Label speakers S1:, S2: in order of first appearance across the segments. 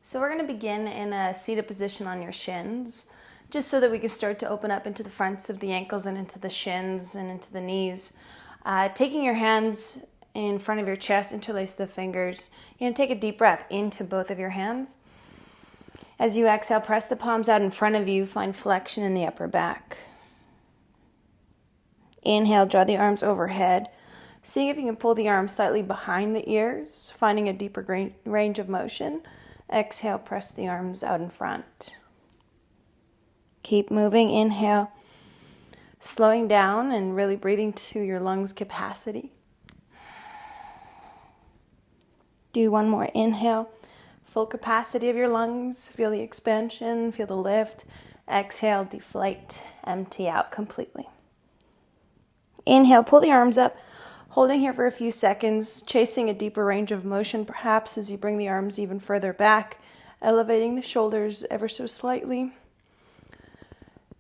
S1: So we're going to begin in a seated position on your shins, just so that we can start to open up into the fronts of the ankles and into the shins and into the knees. Taking your hands in front of your chest, interlace the fingers. You're going to take a deep breath into both of your hands. As you exhale, press the palms out in front of you, find flexion in the upper back. Inhale, draw the arms overhead. Seeing if you can pull the arms slightly behind the ears, finding a deeper range of motion. Exhale, press the arms out in front. Keep moving. Inhale, slowing down and really breathing to your lungs' capacity. Do one more. Inhale, full capacity of your lungs. Feel the expansion, feel the lift. Exhale, deflate, empty out completely. Inhale, pull the arms up. Holding here for a few seconds, chasing a deeper range of motion perhaps as you bring the arms even further back, elevating the shoulders ever so slightly.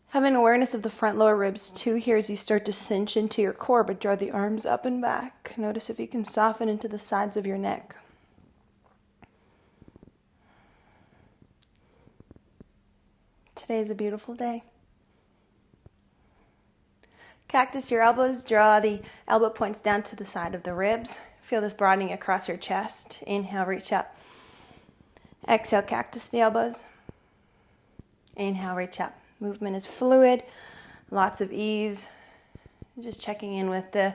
S1: Having awareness of the front lower ribs too here as you start to cinch into your core, but draw the arms up and back. Notice if you can soften into the sides of your neck. Today is a beautiful day. Cactus your elbows, draw the elbow points down to the side of the ribs. Feel this broadening across your chest. Inhale, reach up. Exhale, cactus the elbows. Inhale, reach up. Movement is fluid, lots of ease. Just checking in with the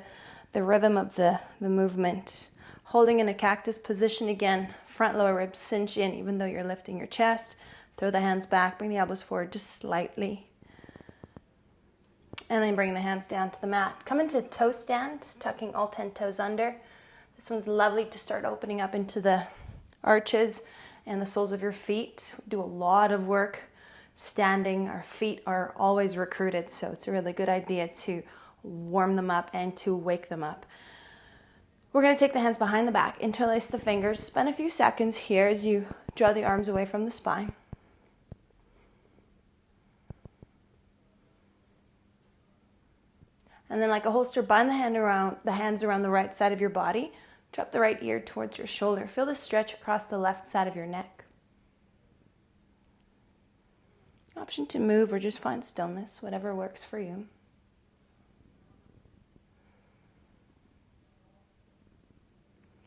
S1: rhythm of the movement. Holding in a cactus position again, front lower ribs cinch in even though you're lifting your chest. Throw the hands back, bring the elbows forward just slightly. And then bring the hands down to the mat. Come into toe stand, tucking all 10 toes under. This one's lovely to start opening up into the arches and the soles of your feet. We do a lot of work standing. Our feet are always recruited, so it's a really good idea to warm them up and to wake them up. We're going to take the hands behind the back, interlace the fingers, spend a few seconds here as you draw the arms away from the spine. And then like a holster, bind the hands around the right side of your body. Drop the right ear towards your shoulder. Feel the stretch across the left side of your neck. Option to move or just find stillness, whatever works for you.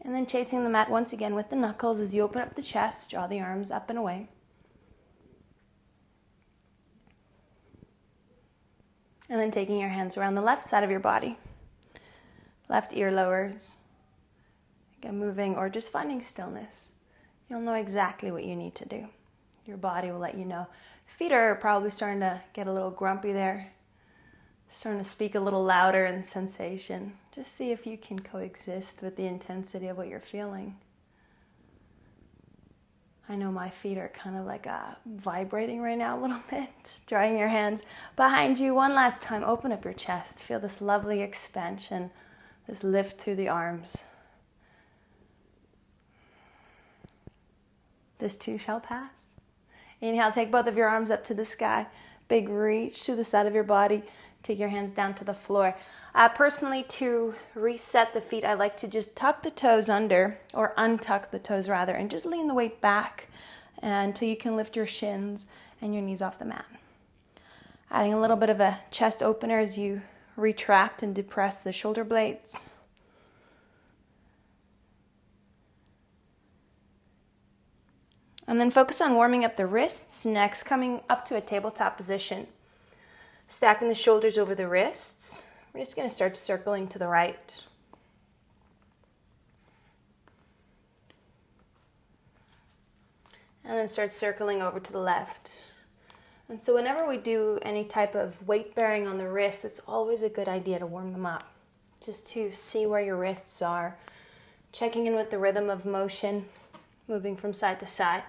S1: And then chasing the mat once again with the knuckles as you open up the chest, draw the arms up and away. And then taking your hands around the left side of your body. Left ear lowers. Again, moving or just finding stillness. You'll know exactly what you need to do. Your body will let you know. Feet are probably starting to get a little grumpy there. Starting to speak a little louder in sensation. Just see if you can coexist with the intensity of what you're feeling. I know my feet are kind of like vibrating right now a little bit. Drawing your hands behind you one last time. Open up your chest. Feel this lovely expansion, this lift through the arms. This too shall pass. Inhale, take both of your arms up to the sky. Big reach to the side of your body. Take your hands down to the floor. Personally, to reset the feet, I like to just tuck the toes under, or untuck the toes rather, and just lean the weight back until you can lift your shins and your knees off the mat. Adding a little bit of a chest opener as you retract and depress the shoulder blades. And then focus on warming up the wrists. Next, coming up to a tabletop position. Stacking the shoulders over the wrists. We're just going to start circling to the right. And then start circling over to the left. And so whenever we do any type of weight bearing on the wrists, it's always a good idea to warm them up. Just to see where your wrists are. Checking in with the rhythm of motion, moving from side to side.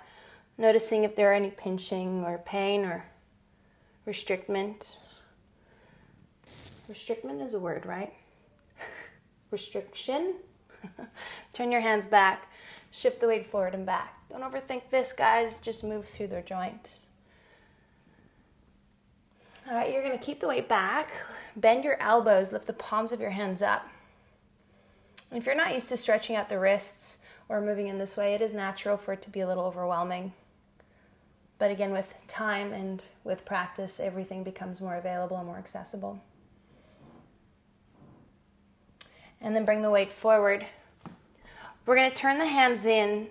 S1: Noticing if there are any pinching or pain or restrictment. Restrictment is a word, right? Restriction. Turn your hands back. Shift the weight forward and back. Don't overthink this, guys. Just move through their joint. All right, you're going to keep the weight back. Bend your elbows. Lift the palms of your hands up. If you're not used to stretching out the wrists or moving in this way, it is natural for it to be a little overwhelming. But again, with time and with practice, everything becomes more available and more accessible. And then bring the weight forward. We're going to turn the hands in,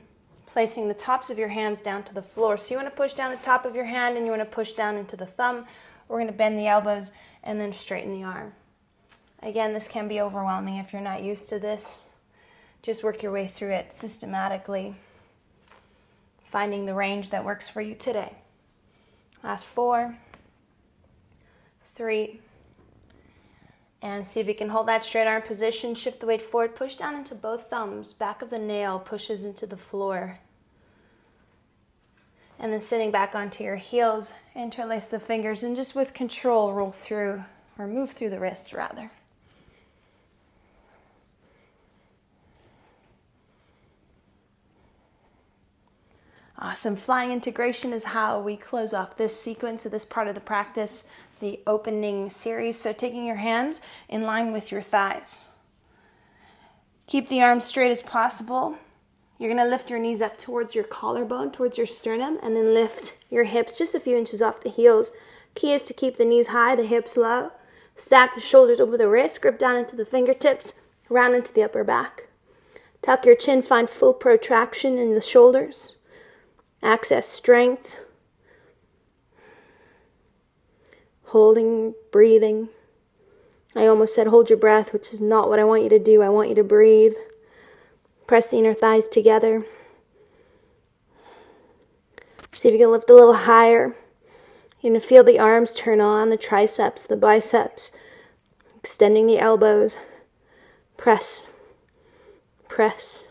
S1: placing the tops of your hands down to the floor. So you want to push down the top of your hand and you want to push down into the thumb. We're going to bend the elbows and then straighten the arm. Again, this can be overwhelming if you're not used to this. Just work your way through it systematically, finding the range that works for you today. Last 4, 3, and see if you can hold that straight arm position. Shift the weight forward, push down into both thumbs. Back of the nail pushes into the floor. And then sitting back onto your heels, interlace the fingers and just with control roll through, or move through the wrists rather. Awesome. Flying integration is how we close off this sequence of this part of the practice, the opening series. So taking your hands in line with your thighs. Keep the arms straight as possible. You're going to lift your knees up towards your collarbone, towards your sternum, and then lift your hips just a few inches off the heels. Key is to keep the knees high, the hips low. Stack the shoulders over the wrists, grip down into the fingertips, round into the upper back. Tuck your chin, find full protraction in the shoulders. Access strength. Holding, breathing. I almost said hold your breath, which is not what I want you to do. I want you to breathe. Press the inner thighs together. See if you can lift a little higher. You're going to feel the arms turn on, the triceps, the biceps. Extending the elbows. Press. Press.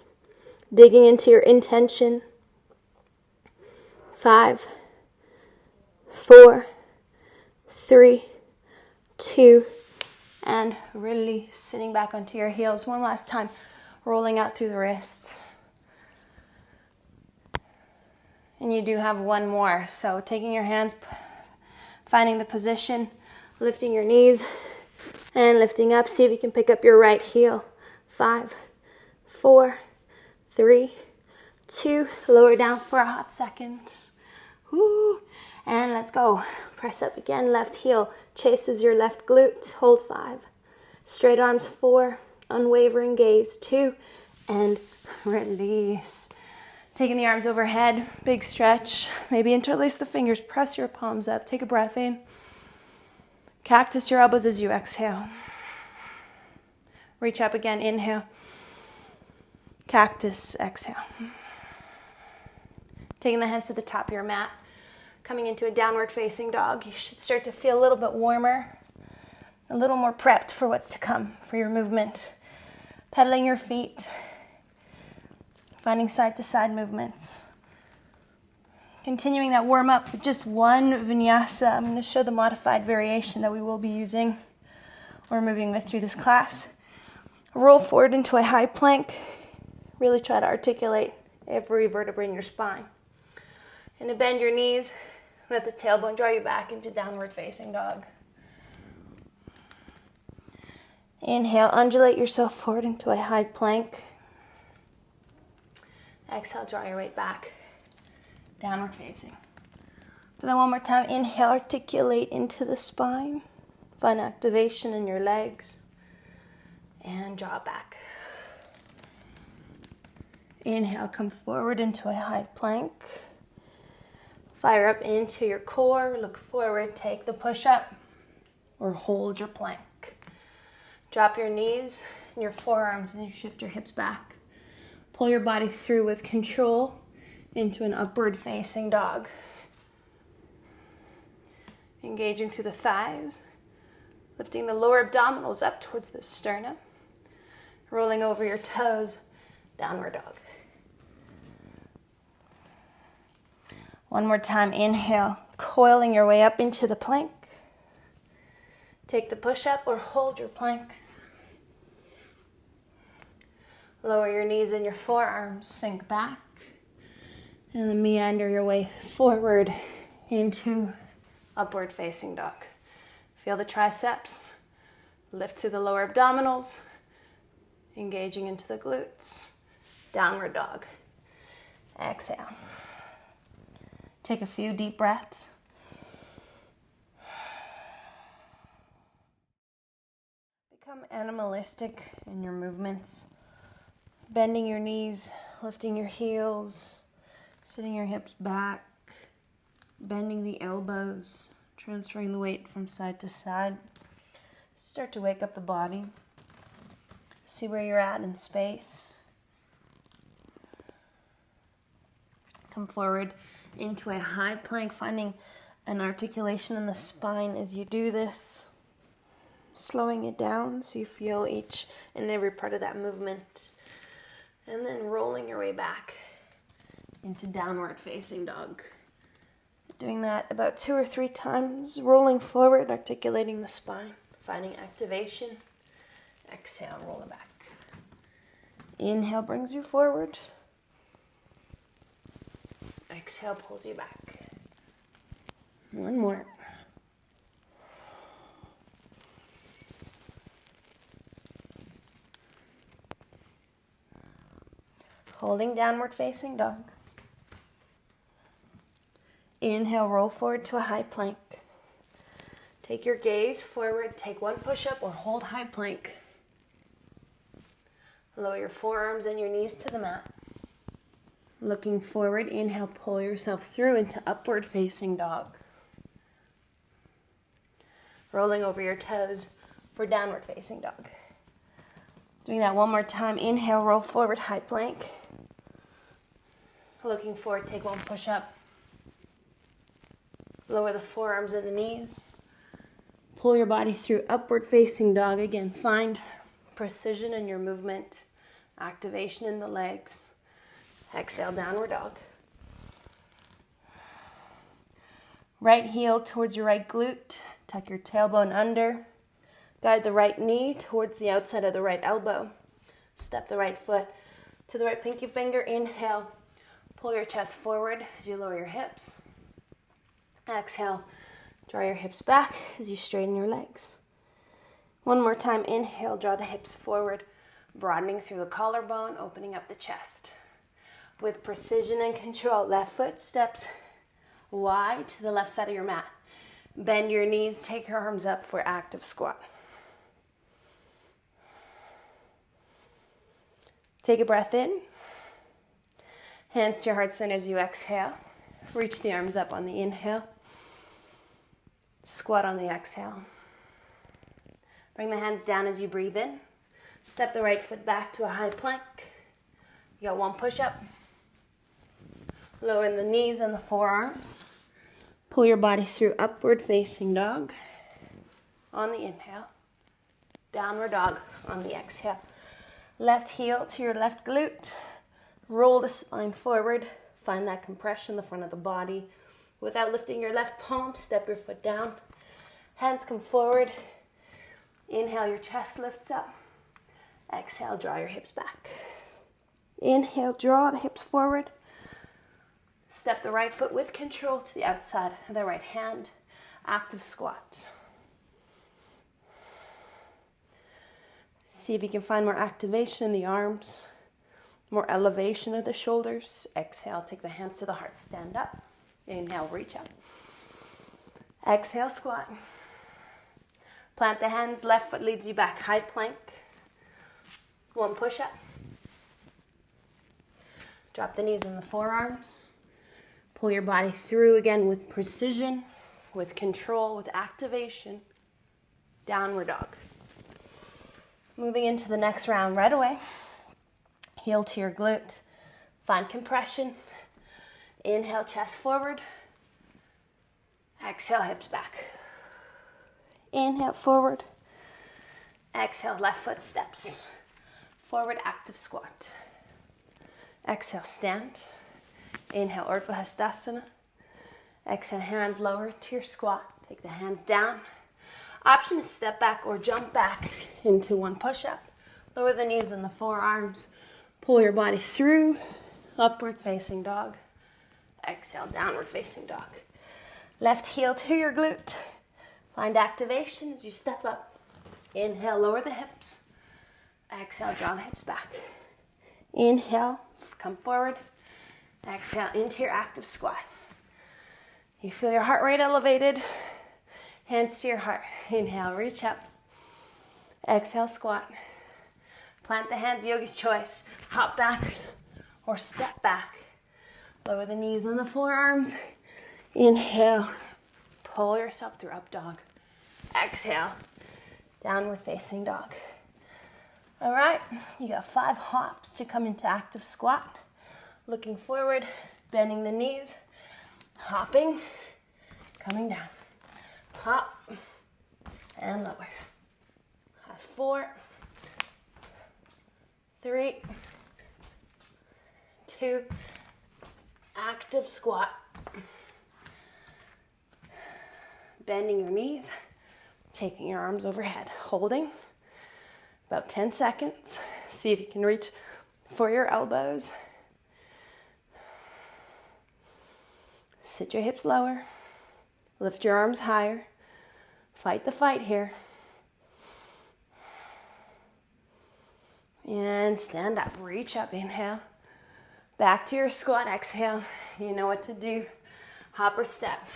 S1: Digging into your intention. 5, 4, 3, 2, and release. Sitting back onto your heels one last time. Rolling out through the wrists. And you do have one more. So taking your hands, finding the position, lifting your knees, and lifting up. See if you can pick up your right heel. 5, 4, 3, 2. Lower down for a hot second. Woo. And let's go. Press up again. Left heel chases your left glute. Hold 5. Straight arms 4. Unwavering gaze 2. And release. Taking the arms overhead. Big stretch. Maybe interlace the fingers. Press your palms up. Take a breath in. Cactus your elbows as you exhale. Reach up again. Inhale. Cactus. Exhale. Taking the hands to the top of your mat. Coming into a downward facing dog. You should start to feel a little bit warmer, a little more prepped for what's to come, for your movement. Pedaling your feet, finding side to side movements. Continuing that warm up with just one vinyasa. I'm going to show the modified variation that we will be using or moving with through this class. Roll forward into a high plank. Really try to articulate every vertebra in your spine. And to bend your knees, let the tailbone draw you back into downward facing dog. Inhale, undulate yourself forward into a high plank. Exhale, draw your weight back, downward facing. So then one more time, inhale, articulate into the spine. Find activation in your legs. And draw back. Inhale, come forward into a high plank. Fire up into your core, look forward, take the push-up, or hold your plank. Drop your knees and your forearms as you shift your hips back. Pull your body through with control into an upward facing dog. Engaging through the thighs, lifting the lower abdominals up towards the sternum, rolling over your toes, downward dog. One more time, inhale, coiling your way up into the plank. Take the push-up or hold your plank. Lower your knees and your forearms, sink back. And then meander your way forward into upward facing dog. Feel the triceps. Lift through the lower abdominals. Engaging into the glutes. Downward dog. Exhale. Take a few deep breaths. Become animalistic in your movements. Bending your knees, lifting your heels, sitting your hips back, bending the elbows, transferring the weight from side to side. Start to wake up the body. See where you're at in space. Come forward into a high plank, finding an articulation in the spine as you do this. Slowing it down so you feel each and every part of that movement. And then rolling your way back into downward facing dog. Doing that about 2 or 3 times, rolling forward, articulating the spine, finding activation. Exhale, roll it back. Inhale brings you forward. Exhale pulls you back. One more. Holding downward facing dog. Inhale, roll forward to a high plank. Take your gaze forward, take one push-up or hold high plank. Lower your forearms and your knees to the mat. Looking forward, inhale, pull yourself through into upward facing dog. Rolling over your toes for downward facing dog. Doing that one more time. Inhale, roll forward, high plank. Looking forward, take one push-up. Lower the forearms and the knees. Pull your body through upward facing dog. Again, find precision in your movement. Activation in the legs. Exhale, downward dog. Right heel towards your right glute. Tuck your tailbone under. Guide the right knee towards the outside of the right elbow. Step the right foot to the right pinky finger. Inhale. Pull your chest forward as you lower your hips. Exhale. Draw your hips back as you straighten your legs. One more time. Inhale. Draw the hips forward, broadening through the collarbone, opening up the chest. With precision and control, left foot steps wide to the left side of your mat. Bend your knees. Take your arms up for active squat. Take a breath in. Hands to your heart center as you exhale. Reach the arms up on the inhale. Squat on the exhale. Bring the hands down as you breathe in. Step the right foot back to a high plank. You got one push-up. Lower the knees and the forearms. Pull your body through upward facing dog on the inhale. Downward dog on the exhale. Left heel to your left glute. Roll the spine forward. Find that compression in the front of the body. Without lifting your left palm, step your foot down. Hands come forward. Inhale, your chest lifts up. Exhale, draw your hips back. Inhale, draw the hips forward. Step the right foot with control to the outside of the right hand. Active squat. See if you can find more activation in the arms. More elevation of the shoulders. Exhale, take the hands to the heart, stand up. Inhale, reach up. Exhale, squat. Plant the hands, left foot leads you back, high plank. One push-up. Drop the knees and the forearms. Pull your body through again with precision, with control, with activation. Downward dog. Moving into the next round right away. Heel to your glute. Find compression. Inhale, chest forward. Exhale, hips back. Inhale, forward. Exhale, left foot steps. Forward, active squat. Exhale, stand. Inhale, Urdhva Hastasana. Exhale, hands lower to your squat. Take the hands down. Option is step back or jump back into one push-up. Lower the knees and the forearms. Pull your body through. Upward facing dog. Exhale, downward facing dog. Left heel to your glute. Find activation as you step up. Inhale, lower the hips. Exhale, draw the hips back. Inhale, come forward. Exhale, into your active squat. You feel your heart rate elevated. Hands to your heart. Inhale, reach up. Exhale, squat. Plant the hands, yogi's choice. Hop back or step back. Lower the knees on the forearms. Inhale. Pull yourself through up dog. Exhale. Downward facing dog. All right, you got 5 hops to come into active squat. Looking forward, bending the knees, hopping, coming down. Hop and lower. That's 4, 3, 2, active squat. Bending your knees, taking your arms overhead, holding about 10 seconds. See if you can reach for your elbows. Sit your hips lower, lift your arms higher. Fight the fight here. And stand up, reach up, inhale. Back to your squat, exhale. You know what to do. Hop or step.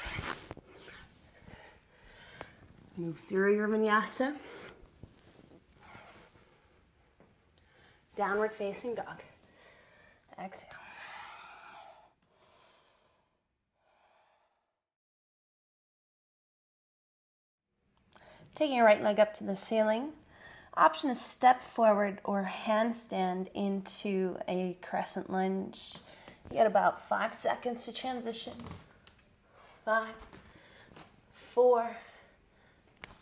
S1: Move through your vinyasa. Downward facing dog. Exhale. Taking your right leg up to the ceiling. Option is step forward or handstand into a crescent lunge. You got about 5 seconds to transition. 5, 4,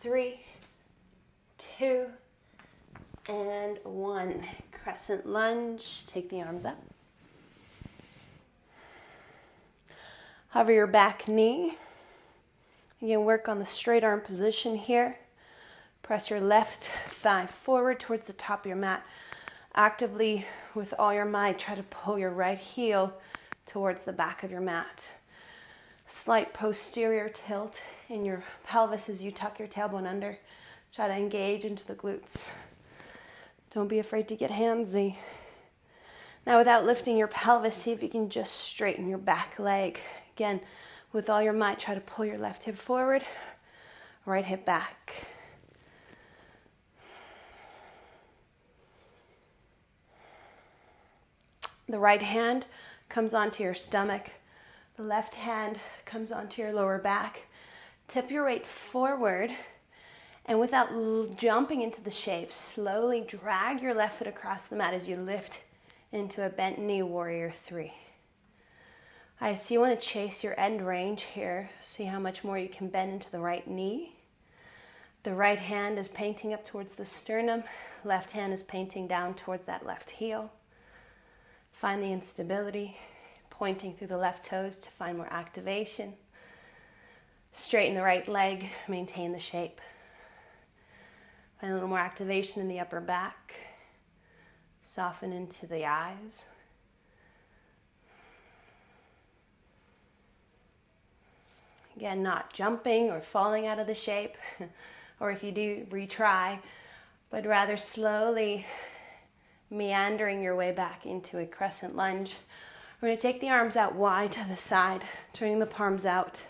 S1: 3, 2, and 1. Crescent lunge. Take the arms up. Hover your back knee. Again, work on the straight arm position here. Press your left thigh forward towards the top of your mat. Actively, with all your might, try to pull your right heel towards the back of your mat. Slight posterior tilt in your pelvis as you tuck your tailbone under. Try to engage into the glutes. Don't be afraid to get handsy. Now, without lifting your pelvis, see if you can just straighten your back leg. Again, with all your might, try to pull your left hip forward, right hip back. The right hand comes onto your stomach. The left hand comes onto your lower back. Tip your weight forward, and without jumping into the shape, slowly drag your left foot across the mat as you lift into a bent knee warrior 3. All right, so you want to chase your end range here. See how much more you can bend into the right knee. The right hand is painting up towards the sternum. Left hand is painting down towards that left heel. Find the instability, pointing through the left toes to find more activation. Straighten the right leg, maintain the shape. Find a little more activation in the upper back. Soften into the eyes. Again, not jumping or falling out of the shape, or if you do, retry, but rather slowly meandering your way back into a crescent lunge. We're going to take the arms out wide to the side, turning the palms out,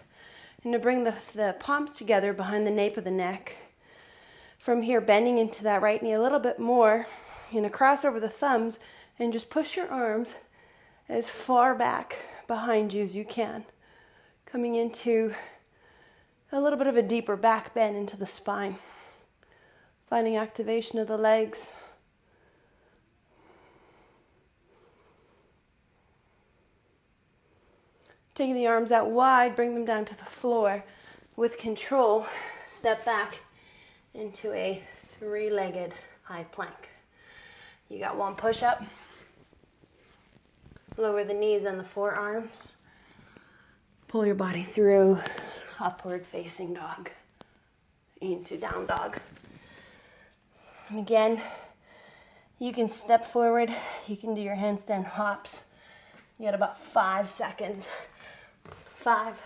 S1: and to bring the palms together behind the nape of the neck. From here, bending into that right knee a little bit more, you're going to cross over the thumbs and just push your arms as far back behind you as you can, coming into a little bit of a deeper back bend into the spine, finding activation of the legs. Taking the arms out wide, bring them down to the floor. With control, step back into a 3-legged high plank. You got 1 push-up. Lower the knees and the forearms. Pull your body through upward facing dog into down dog. And again, you can step forward. You can do your handstand hops. You got about 5 seconds. 5,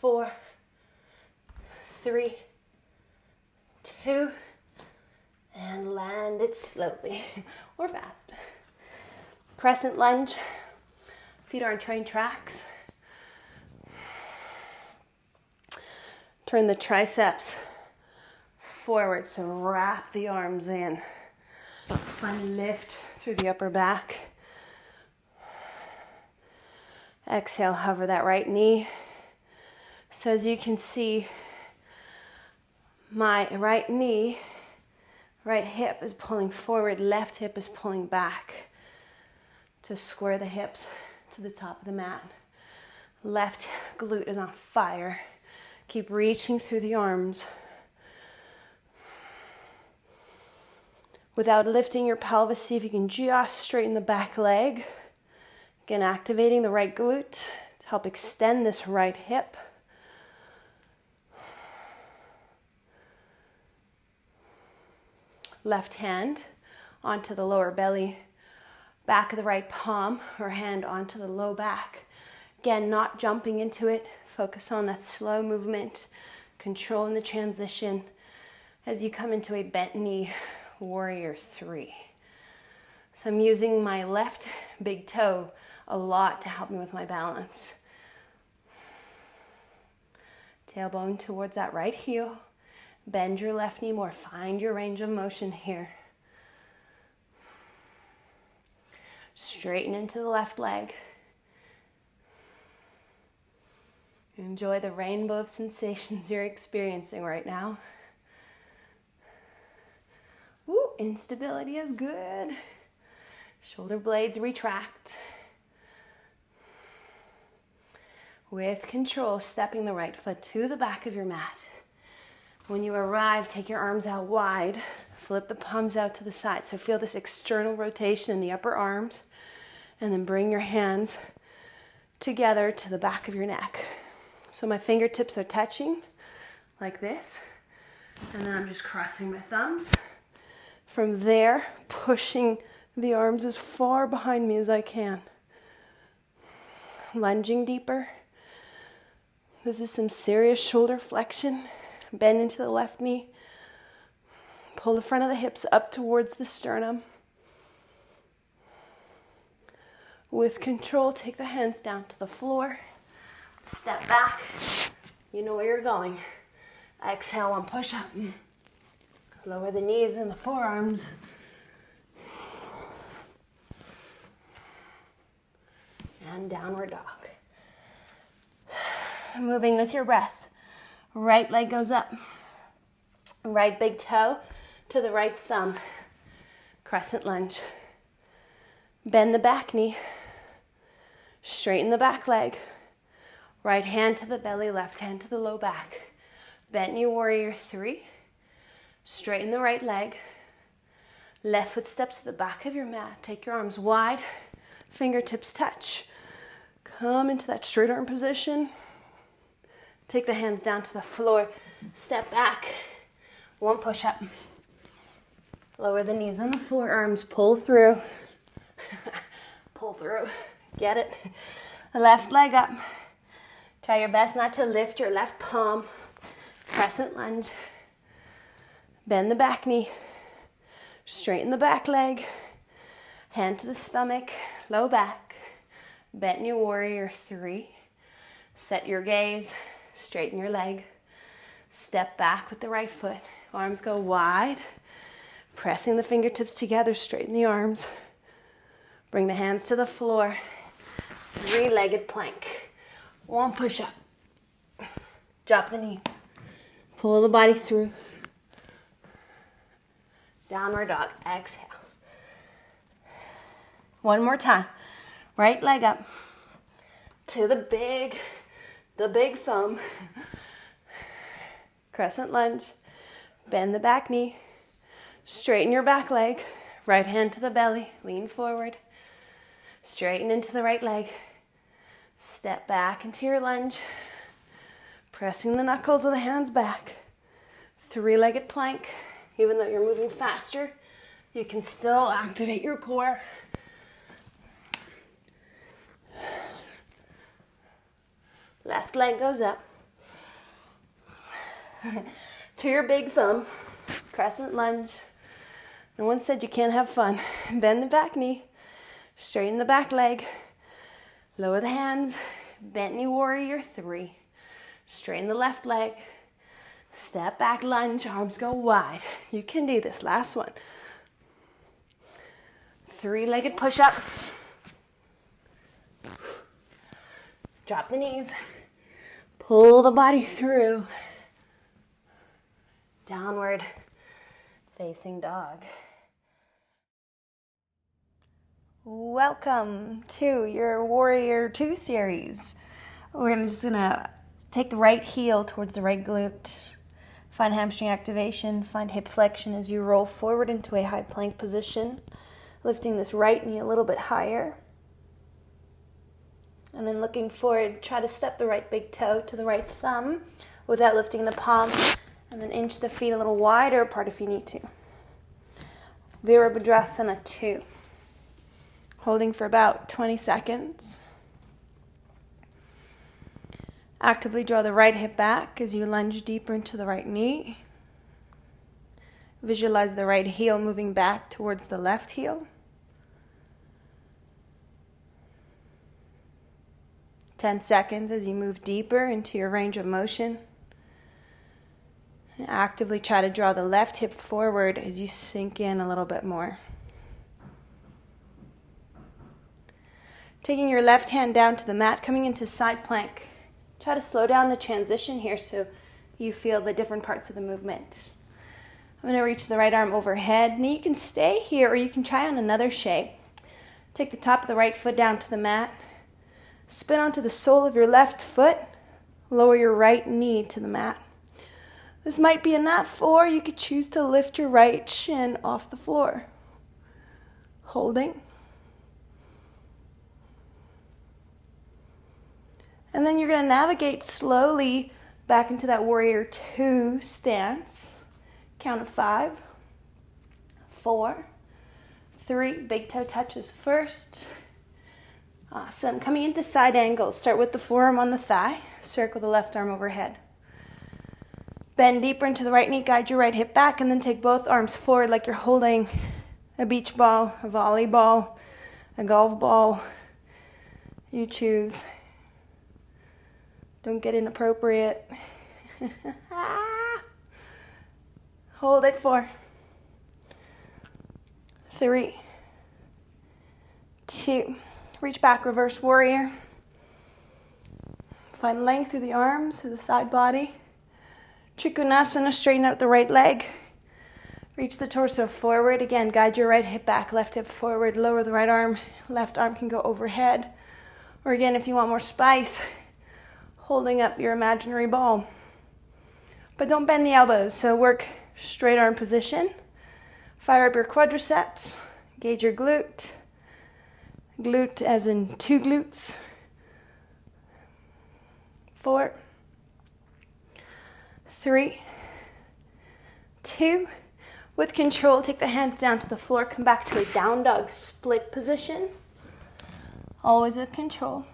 S1: 4, 3, 2, and land it slowly or fast. Crescent lunge. Feet are on train tracks. Turn the triceps forward, so wrap the arms in. Find a lift through the upper back. Exhale, hover that right knee. So as you can see, my right knee, right hip is pulling forward, left hip is pulling back. Just square the hips to the top of the mat. Left glute is on fire. Keep reaching through the arms. Without lifting your pelvis, see if you can just straighten the back leg. Again, activating the right glute to help extend this right hip. Left hand onto the lower belly, back of the right palm or hand onto the low back. Again, not jumping into it. Focus on that slow movement, controlling the transition as you come into a bent knee, warrior 3. So I'm using my left big toe a lot to help me with my balance. Tailbone towards that right heel. Bend your left knee more. Find your range of motion here. Straighten into the left leg. Enjoy the rainbow of sensations you're experiencing right now. Woo, instability is good. Shoulder blades retract. With control, stepping the right foot to the back of your mat. When you arrive, take your arms out wide. Flip the palms out to the side. So feel this external rotation in the upper arms. And then bring your hands together to the back of your neck. So my fingertips are touching like this. And then I'm just crossing my thumbs. From there, pushing the arms as far behind me as I can. Lunging deeper. This is some serious shoulder flexion. Bend into the left knee. Pull the front of the hips up towards the sternum. With control, take the hands down to the floor. Step back. You know where you're going. Exhale, one push up. Lower the knees and the forearms. And downward dog. Moving with your breath. Right leg goes up. Right big toe to the right thumb. Crescent lunge. Bend the back knee. Straighten the back leg. Right hand to the belly, left hand to the low back. Bent knee, warrior 3. Straighten the right leg. Left foot steps to the back of your mat. Take your arms wide. Fingertips touch. Come into that straight arm position. Take the hands down to the floor. Step back. One push up. Lower the knees on the floor. Arms pull through. Pull through. Get it? Left leg up. Try your best not to lift your left palm. Crescent lunge. Bend the back knee. Straighten the back leg. Hand to the stomach. Low back. Bent knee, warrior 3. Set your gaze. Straighten your leg. Step back with the right foot. Arms go wide. Pressing the fingertips together. Straighten the arms. Bring the hands to the floor. 3-legged plank. One push up. Drop the knees. Pull the body through. Downward dog. Exhale. One more time. Right leg up. To the big thumb. Crescent lunge. Bend the back knee. Straighten your back leg. Right hand to the belly. Lean forward. Straighten into the right leg. Step back into your lunge. Pressing the knuckles of the hands back. 3-legged plank. Even though you're moving faster, you can still activate your core. Left leg goes up. To your big thumb. Crescent lunge. No one said you can't have fun. Bend the back knee. Straighten the back leg. Lower the hands. Bent knee, warrior 3. Straighten the left leg. Step back lunge, arms go wide. You can do this. Last one. 3-legged push-up. Drop the knees. Pull the body through. Downward facing dog. Welcome to your Warrior 2 series. We're just gonna take the right heel towards the right glute. Find hamstring activation, find hip flexion as you roll forward into a high plank position, lifting this right knee a little bit higher. And then looking forward, try to step the right big toe to the right thumb without lifting the palm, and then inch the feet a little wider apart if you need to. Virabhadrasana 2. Holding for about 20 seconds. Actively draw the right hip back as you lunge deeper into the right knee. Visualize the right heel moving back towards the left heel. 10 seconds as you move deeper into your range of motion. And actively try to draw the left hip forward as you sink in a little bit more. Taking your left hand down to the mat, coming into side plank. Try to slow down the transition here so you feel the different parts of the movement. I'm going to reach the right arm overhead. Now you can stay here or you can try on another shape. Take the top of the right foot down to the mat. Spin onto the sole of your left foot. Lower your right knee to the mat. This might be enough, or you could choose to lift your right shin off the floor. Holding. And then you're going to navigate slowly back into that Warrior 2 stance. Count of 5, 4, 3. Big toe touches first. Awesome. Coming into side angles. Start with the forearm on the thigh. Circle the left arm overhead. Bend deeper into the right knee. Guide your right hip back. And then take both arms forward like you're holding a beach ball, a volleyball, a golf ball. You choose. Don't get inappropriate. Hold it. 4, 3, 2. Reach back, reverse warrior. Find length through the arms, through the side body. Trikonasana, straighten out the right leg. Reach the torso forward. Again, guide your right hip back, left hip forward. Lower the right arm. Left arm can go overhead. Or again, if you want more spice, holding up your imaginary ball. But don't bend the elbows, so work straight arm position. Fire up your quadriceps. Engage your glute. Glute as in 2 glutes. 4, 3, 2. With control, take the hands down to the floor. Come back to a down dog split position. Always with control.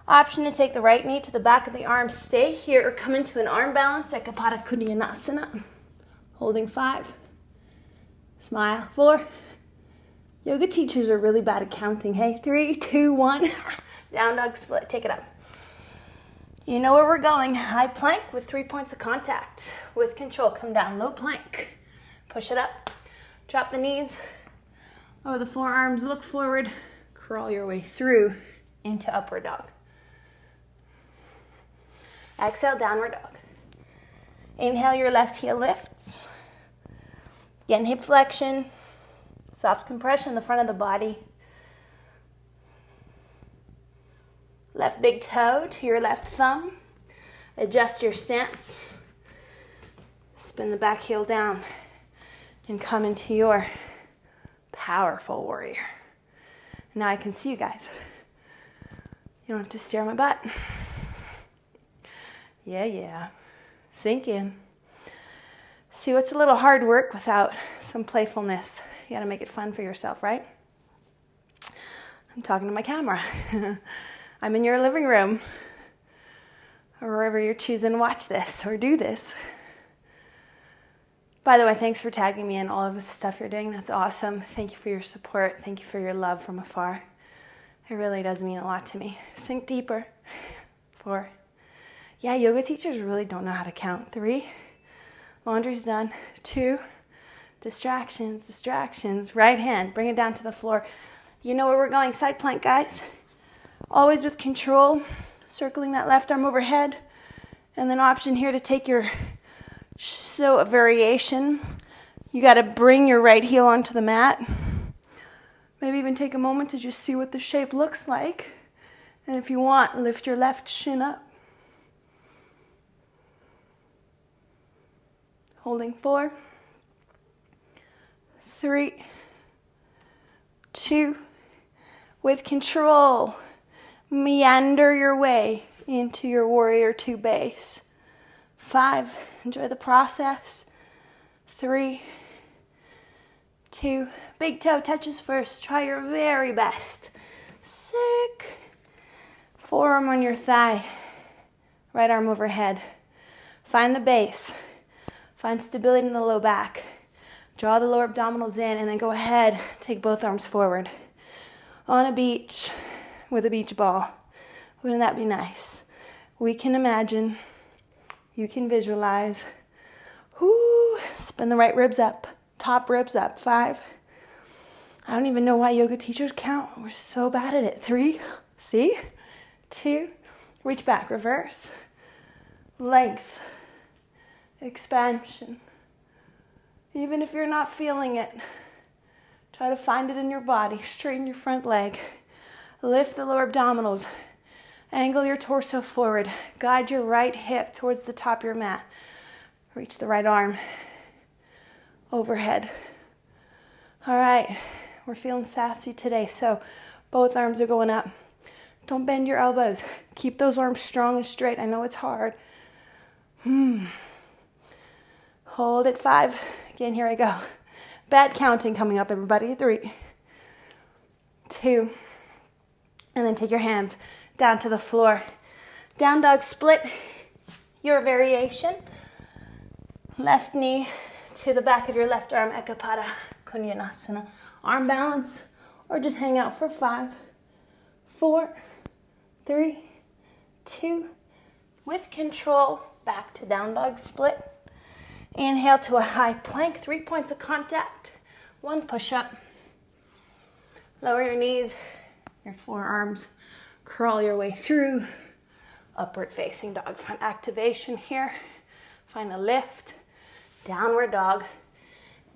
S1: Option to take the right knee to the back of the arm. Stay here or come into an arm balance, Ekapada Kundiyanasana. Holding 5. Smile. 4. Yoga teachers are really bad at counting. Hey, 3, 2, 1. Down dog split. Take it up. You know where we're going. High plank with 3 points of contact. With control, come down. Low plank. Push it up. Drop the knees. Lower the forearms. Look forward. Crawl your way through into upward dog. Exhale, downward dog. Inhale, your left heel lifts. Again, hip flexion. Soft compression in the front of the body. Left big toe to your left thumb. Adjust your stance. Spin the back heel down and come into your powerful warrior. Now I can see you guys. You don't have to stare at my butt. Yeah. Sink in. See, what's a little hard work without some playfulness? You gotta make it fun for yourself, right? I'm talking to my camera. I'm in your living room or wherever you're choosing to watch this or do this. By the way, thanks for tagging me in all of the stuff you're doing. That's awesome. Thank you for your support. Thank you for your love from afar. It really does mean a lot to me. Sink deeper. 4, Yeah, yoga teachers really don't know how to count. 3, laundry's done. 2, distractions, distractions. Right hand, bring it down to the floor. You know where we're going, side plank, guys. Always with control, circling that left arm overhead. And then option here to take your, so a variation. You got to bring your right heel onto the mat. Maybe even take a moment to just see what the shape looks like. And if you want, lift your left shin up. Holding 4, 3, 2, with control, meander your way into your warrior 2 base. 5, enjoy the process. 3, 2, big toe touches first. Try your very best. 6, forearm on your thigh, right arm overhead. Find the base. Find stability in the low back. Draw the lower abdominals in and then go ahead, take both arms forward. On a beach with a beach ball. Wouldn't that be nice? We can imagine, you can visualize. Whoo, spin the right ribs up, top ribs up. 5. I don't even know why yoga teachers count. We're so bad at it. 3, see? 2, reach back, reverse. Length, expansion. Even if you're not feeling it, try to find it in your body. Straighten your front leg. Lift the lower abdominals. Angle your torso forward. Guide your right hip towards the top of your mat. Reach the right arm overhead. All right, we're feeling sassy today, so both arms are going up. Don't bend your elbows. Keep those arms strong and straight. I know it's hard. Hold it. 5. Again, here I go. Bad counting coming up, everybody. 3, 2, and then take your hands down to the floor. Down dog split, your variation. Left knee to the back of your left arm, Ekapada Kunyanasana. Arm balance, or just hang out for 5, 4, 3, 2, with control, back to down dog split. Inhale to a high plank, 3 points of contact, 1 push-up. Lower your knees, your forearms, crawl your way through. Upward facing dog, front activation here. Find a lift, downward dog,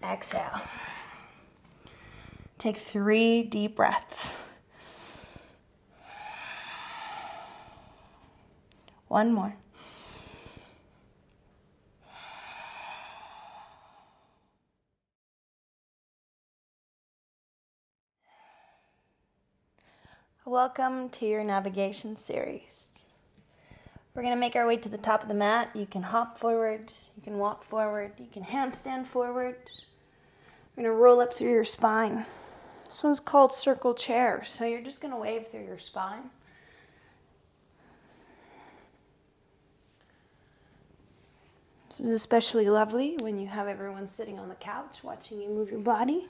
S1: exhale. Take 3 deep breaths. 1 more. Welcome to your navigation series. We're going to make our way to the top of the mat. You can hop forward, you can walk forward, you can handstand forward. We're going to roll up through your spine. This one's called circle chair, so you're just going to wave through your spine. This is especially lovely when you have everyone sitting on the couch watching you move your body.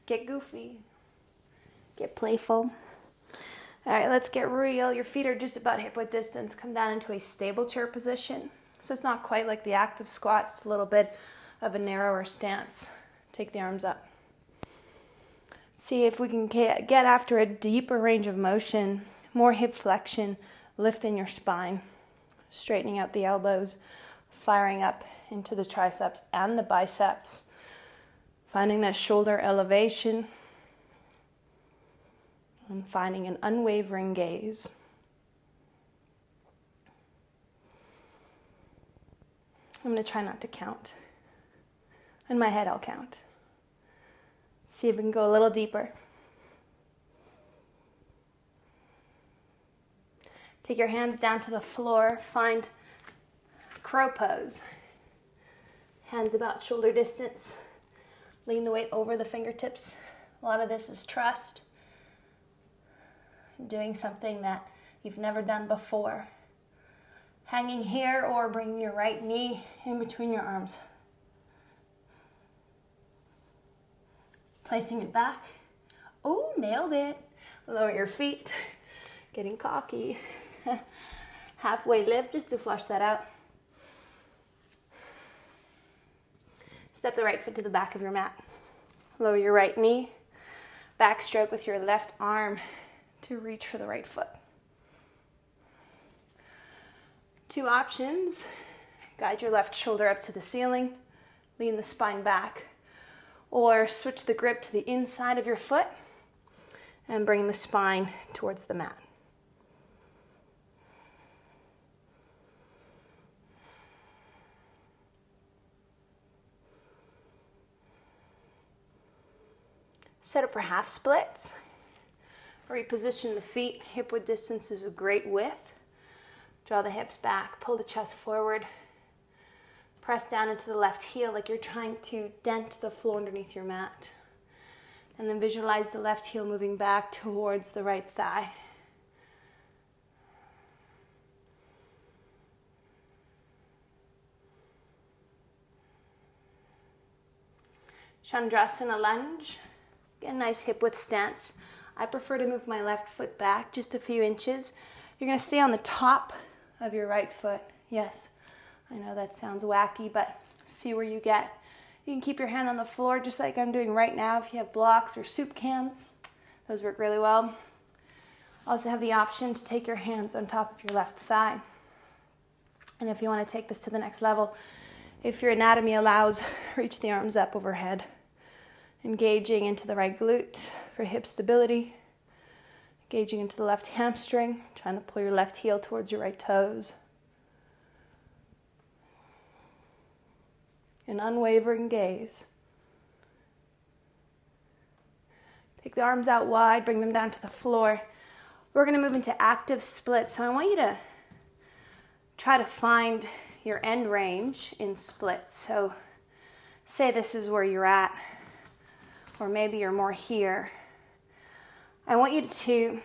S1: Get goofy. Get playful. All right, let's get real. Your feet are just about hip-width distance. Come down into a stable chair position. So it's not quite like the active squat. It's a little bit of a narrower stance. Take the arms up. See if we can get after a deeper range of motion, more hip flexion, lifting your spine, straightening out the elbows, firing up into the triceps and the biceps, finding that shoulder elevation, and finding an unwavering gaze. I'm going to try not to count. In my head, I'll count. See if we can go a little deeper. Take your hands down to the floor. Find crow pose. Hands about shoulder distance. Lean the weight over the fingertips. A lot of this is trust. Doing something that you've never done before. Hanging here or bringing your right knee in between your arms. Placing it back. Oh, nailed it. Lower your feet. Getting cocky. Halfway lift just to flush that out. Step the right foot to the back of your mat. Lower your right knee. Backstroke with your left arm to reach for the right foot. Two options. Guide your left shoulder up to the ceiling. Lean the spine back. Or switch the grip to the inside of your foot and bring the spine towards the mat. Set up for half splits. Reposition the feet. Hip width distance is a great width. Draw the hips back, pull the chest forward. Press down into the left heel like you're trying to dent the floor underneath your mat. And then visualize the left heel moving back towards the right thigh. Chandras lunge. Get a nice hip width stance. I prefer to move my left foot back just a few inches. You're going to stay on the top of your right foot. Yes, I know that sounds wacky, but see where you get. You can keep your hand on the floor just like I'm doing right now if you have blocks or soup cans. Those work really well. Also have the option to take your hands on top of your left thigh. And if you want to take this to the next level, if your anatomy allows, reach the arms up overhead. Engaging into the right glute for hip stability. Engaging into the left hamstring, trying to pull your left heel towards your right toes. An unwavering gaze. Take the arms out wide, bring them down to the floor. We're going to move into active splits. So I want you to try to find your end range in splits. So say this is where you're at, or maybe you're more here. I want you to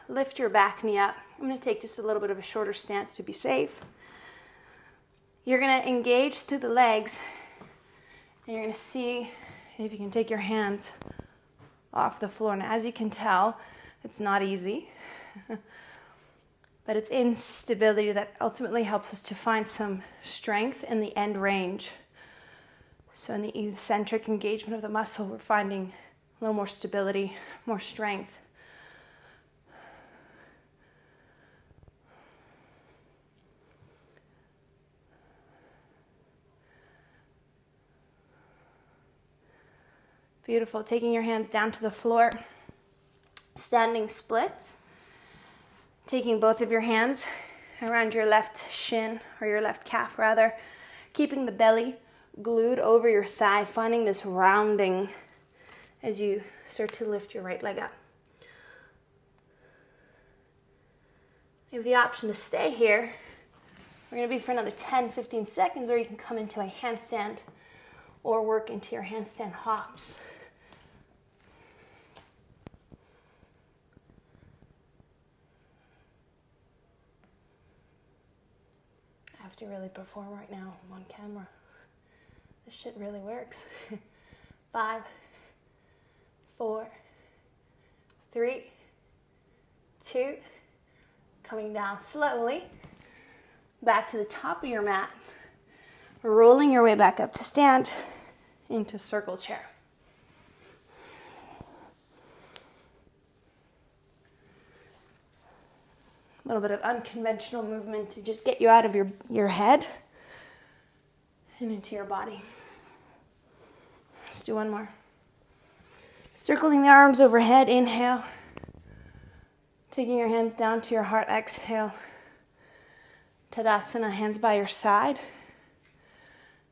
S1: lift your back knee up. I'm going to take just a little bit of a shorter stance to be safe. You're going to engage through the legs, and you're going to see if you can take your hands off the floor. Now, as you can tell, it's not easy, but it's instability that ultimately helps us to find some strength in the end range. So in the eccentric engagement of the muscle, we're finding a little more stability, more strength. Beautiful. Taking your hands down to the floor. Standing splits. Taking both of your hands around your left shin, or your left calf rather. Keeping the belly glued over your thigh, finding this rounding as you start to lift your right leg up. You have the option to stay here. We're going to be for another 10-15 seconds, or you can come into a handstand or work into your handstand hops. I have to really perform right now. I'm on camera. This shit really works. 5, 4, 3, 2, coming down slowly, back to the top of your mat, rolling your way back up to stand into circle chair. A little bit of unconventional movement to just get you out of your head and into your body. Let's do one more. Circling the arms overhead, inhale. Taking your hands down to your heart, exhale. Tadasana, hands by your side.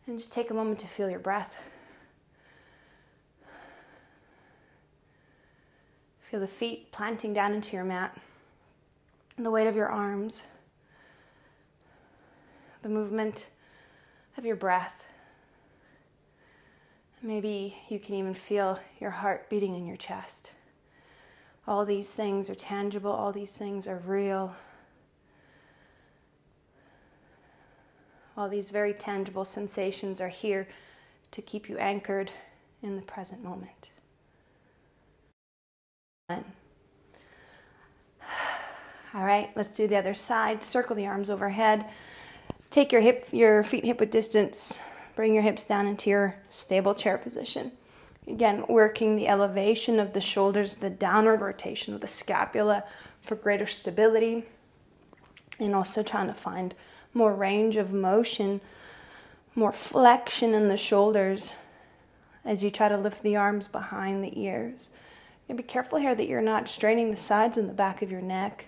S1: And just take a moment to feel your breath. Feel the feet planting down into your mat. And the weight of your arms. The movement of your breath. Maybe you can even feel your heart beating in your chest. All these things are tangible. All these things are real. All these very tangible sensations are here to keep you anchored in the present moment. All right, let's do the other side. Circle the arms overhead. Take your feet hip width distance. Bring your hips down into your stable chair position. Again, working the elevation of the shoulders, the downward rotation of the scapula for greater stability, and also trying to find more range of motion, more flexion in the shoulders as you try to lift the arms behind the ears. And be careful here that you're not straining the sides and the back of your neck.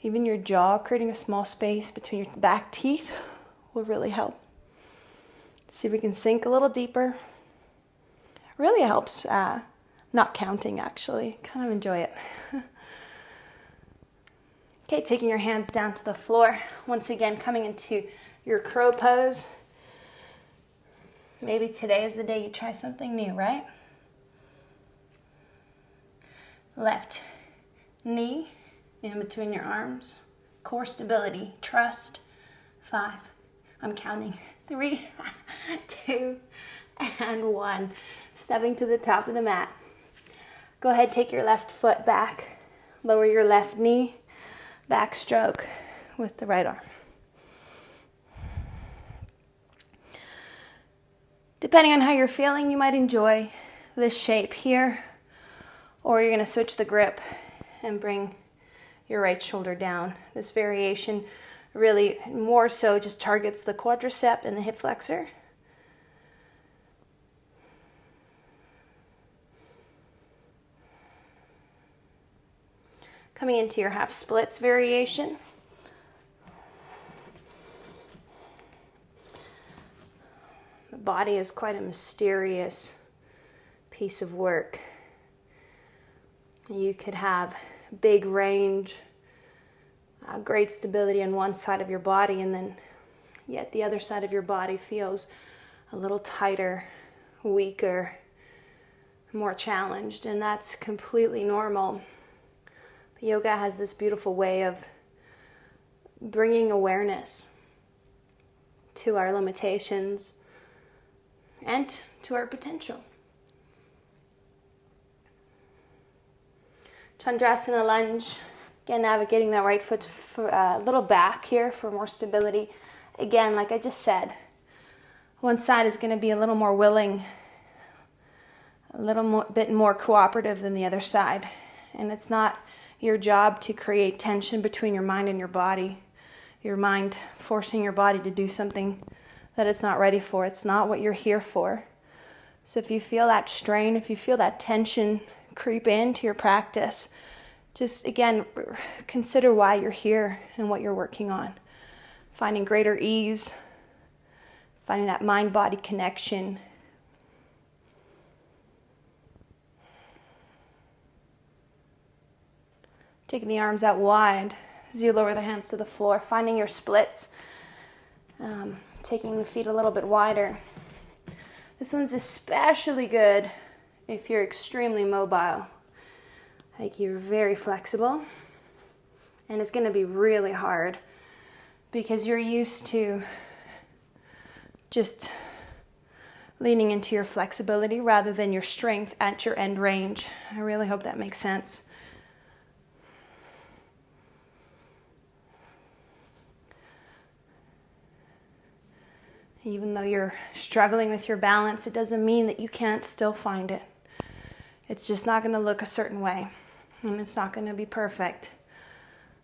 S1: Even your jaw, creating a small space between your back teeth will really help. See if we can sink a little deeper. Really helps not counting, actually. Kind of enjoy it. Okay, taking your hands down to the floor. Once again, coming into your crow pose. Maybe today is the day you try something new, right? Left knee in between your arms. Core stability, trust. 5. I'm counting. 3, 2, and 1. Stepping to the top of the mat. Go ahead, take your left foot back. Lower your left knee. Backstroke with the right arm. Depending on how you're feeling, you might enjoy this shape here, or you're going to switch the grip and bring your right shoulder down. This variation really more so just targets the quadricep and the hip flexor. Coming into your half splits variation. The body is quite a mysterious piece of work. You could have big range, great stability on one side of your body, and then yet the other side of your body feels a little tighter, weaker, more challenged, and that's completely normal. Yoga has this beautiful way of bringing awareness to our limitations and to our potential. Chandrasana lunge. Again, navigating that right foot for a little back here for more stability. Again, like I just said, one side is going to be a little more willing, bit more cooperative than the other side. And it's not your job to create tension between your mind and your body. Your mind forcing your body to do something that it's not ready for. It's not what you're here for. So if you feel that strain, if you feel that tension creep into your practice, just again, consider why you're here and what you're working on. Finding greater ease, finding that mind-body connection. Taking the arms out wide as you lower the hands to the floor, finding your splits, taking the feet a little bit wider. This one's especially good if you're extremely mobile. Like you're very flexible, and it's going to be really hard because you're used to just leaning into your flexibility rather than your strength at your end range. I really hope that makes sense. Even though you're struggling with your balance, it doesn't mean that you can't still find it. It's just not going to look a certain way, and it's not going to be perfect.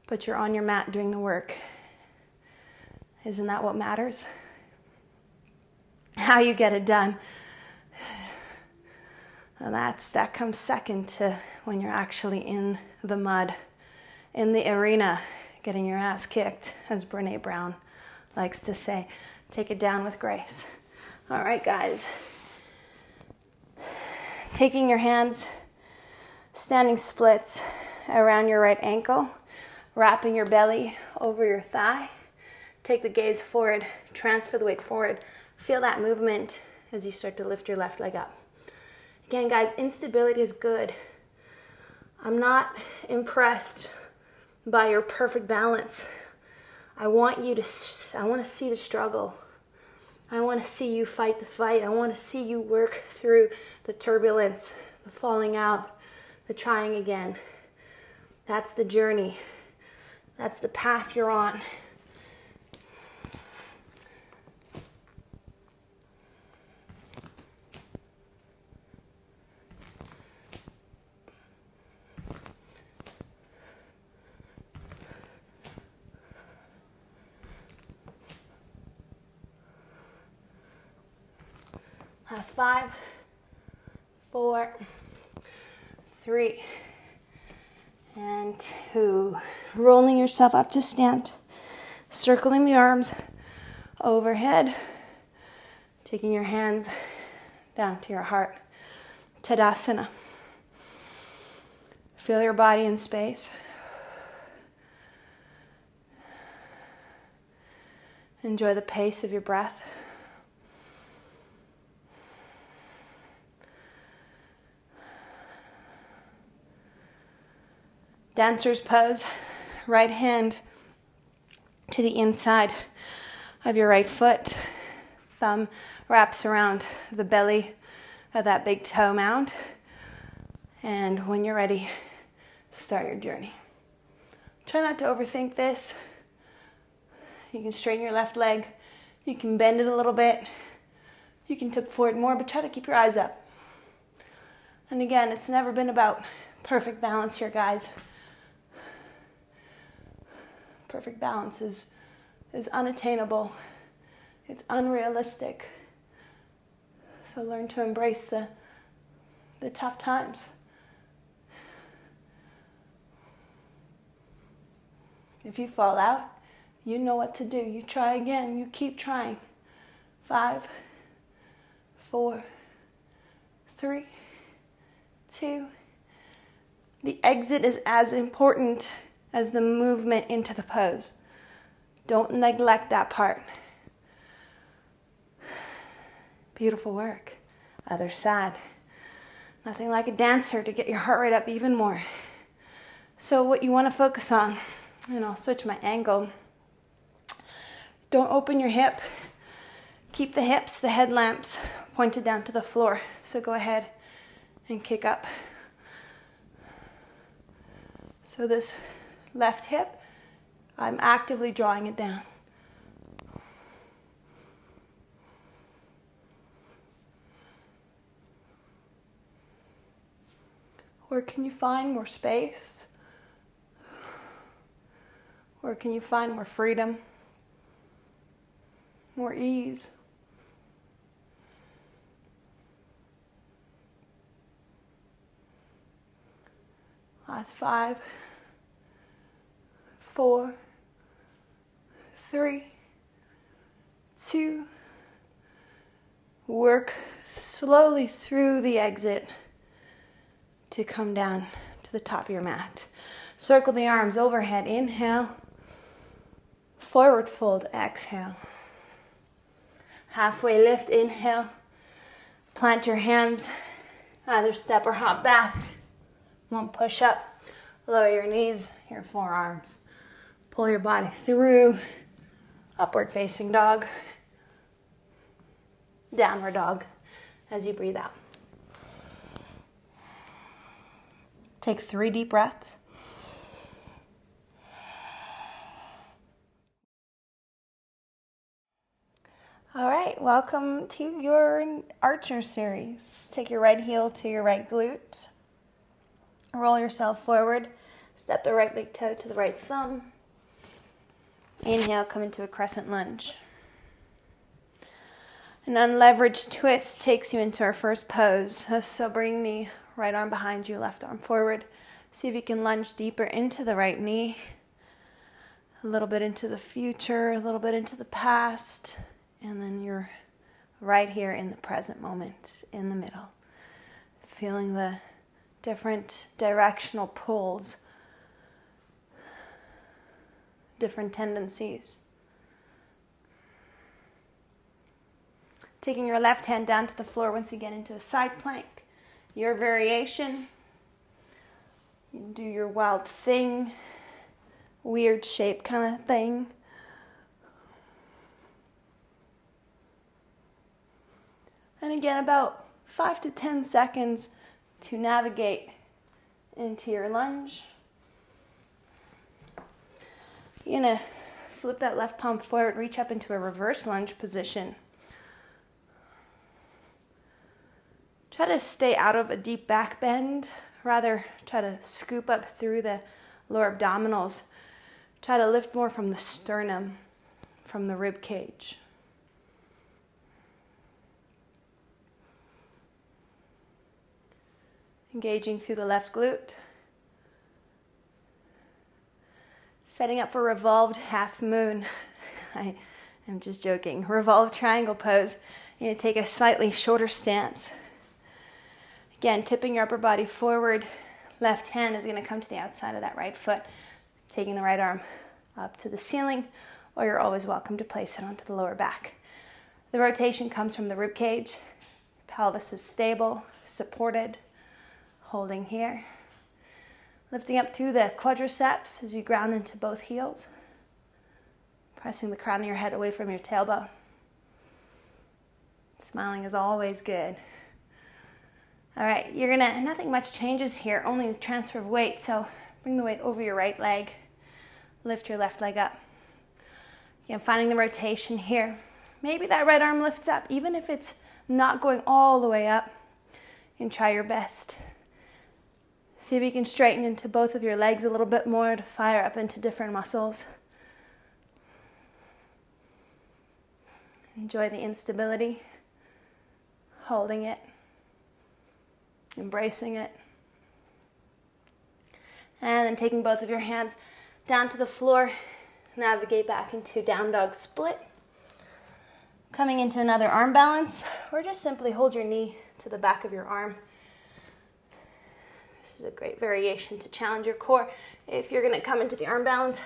S1: But you're on your mat doing the work. Isn't that what matters? How you get it done. And that comes second to when you're actually in the mud, in the arena, getting your ass kicked, as Brene Brown likes to say. Take it down with grace. All right, guys. Taking your hands, standing splits around your right ankle, wrapping your belly over your thigh. Take the gaze forward, transfer the weight forward. Feel that movement as you start to lift your left leg up. Again, guys, instability is good. I'm not impressed by your perfect balance. I want to see the struggle. I want to see you fight the fight. I want to see you work through the turbulence, the falling out, the trying again. That's the journey. That's the path you're on. Last 5, 4, 3, and 2. Rolling yourself up to stand. Circling the arms overhead. Taking your hands down to your heart. Tadasana. Feel your body in space. Enjoy the pace of your breath. Dancer's pose, right hand to the inside of your right foot. Thumb wraps around the belly of that big toe mound. And when you're ready, start your journey. Try not to overthink this. You can straighten your left leg. You can bend it a little bit. You can tip forward more, but try to keep your eyes up. And again, it's never been about perfect balance here, guys. Perfect balance is unattainable. It's unrealistic. So learn to embrace the tough times. If you fall out, you know what to do. You try again. You keep trying. 5, 4, 3, 2. The exit is as important as the movement into the pose. Don't neglect that part. Beautiful work. Other side. Nothing like a dancer to get your heart rate up even more. So what you want to focus on, and I'll switch my angle. Don't open your hip. Keep the hips, the headlamps pointed down to the floor. So go ahead and kick up. So this left hip, I'm actively drawing it down. Where can you find more space? Where can you find more freedom? More ease? Last 5, 4, 3, 2. Work slowly through the exit to come down to the top of your mat. Circle the arms overhead. Inhale. Forward fold. Exhale. Halfway lift. Inhale. Plant your hands. Either step or hop back. One push up. Lower your knees, your forearms. Pull your body through. Upward facing dog. Downward dog as you breathe out. Take 3 deep breaths. All right, welcome to your Archer series. Take your right heel to your right glute. Roll yourself forward. Step the right big toe to the right thumb. Inhale, come into a Crescent Lunge. An unleveraged twist takes you into our first pose. So bring the right arm behind you, left arm forward. See if you can lunge deeper into the right knee. A little bit into the future, a little bit into the past. And then you're right here in the present moment, in the middle. Feeling the different directional pulls, different tendencies. Taking your left hand down to the floor once you get into a side plank. Your variation. Do your wild thing, weird shape kind of thing. And again, about 5 to 10 seconds to navigate into your lunge. You're going to flip that left palm forward, reach up into a reverse lunge position. Try to stay out of a deep back bend. Rather, try to scoop up through the lower abdominals. Try to lift more from the sternum, from the rib cage. Engaging through the left glute. Setting up for revolved half moon. I'm just joking. Revolved triangle pose. You're going to take a slightly shorter stance. Again, tipping your upper body forward. Left hand is going to come to the outside of that right foot. Taking the right arm up to the ceiling, or you're always welcome to place it onto the lower back. The rotation comes from the rib cage. Pelvis is stable, supported. Holding here. Lifting up through the quadriceps as you ground into both heels. Pressing the crown of your head away from your tailbone. Smiling is always good. All right, nothing much changes here, only the transfer of weight. So bring the weight over your right leg. Lift your left leg up. Again, finding the rotation here. Maybe that right arm lifts up, even if it's not going all the way up. You can try your best. See if you can straighten into both of your legs a little bit more to fire up into different muscles. Enjoy the instability, holding it, embracing it. And then taking both of your hands down to the floor, navigate back into down dog split. Coming into another arm balance, or just simply hold your knee to the back of your arm. This is a great variation to challenge your core. If you're going to come into the arm balance,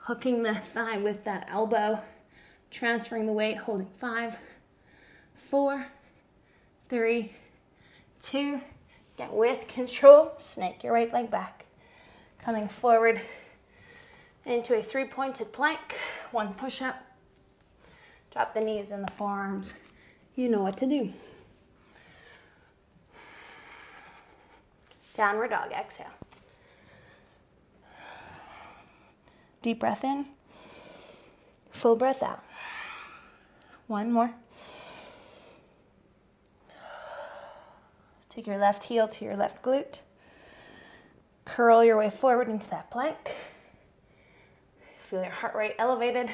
S1: hooking the thigh with that elbow, transferring the weight, holding 5, 4, 3, 2. Get with control, snake your right leg back. Coming forward into a 3-pointed plank, 1 push-up. Drop the knees and the forearms. You know what to do. Downward dog, exhale. Deep breath in. Full breath out. 1 more. Take your left heel to your left glute. Curl your way forward into that plank. Feel your heart rate elevated.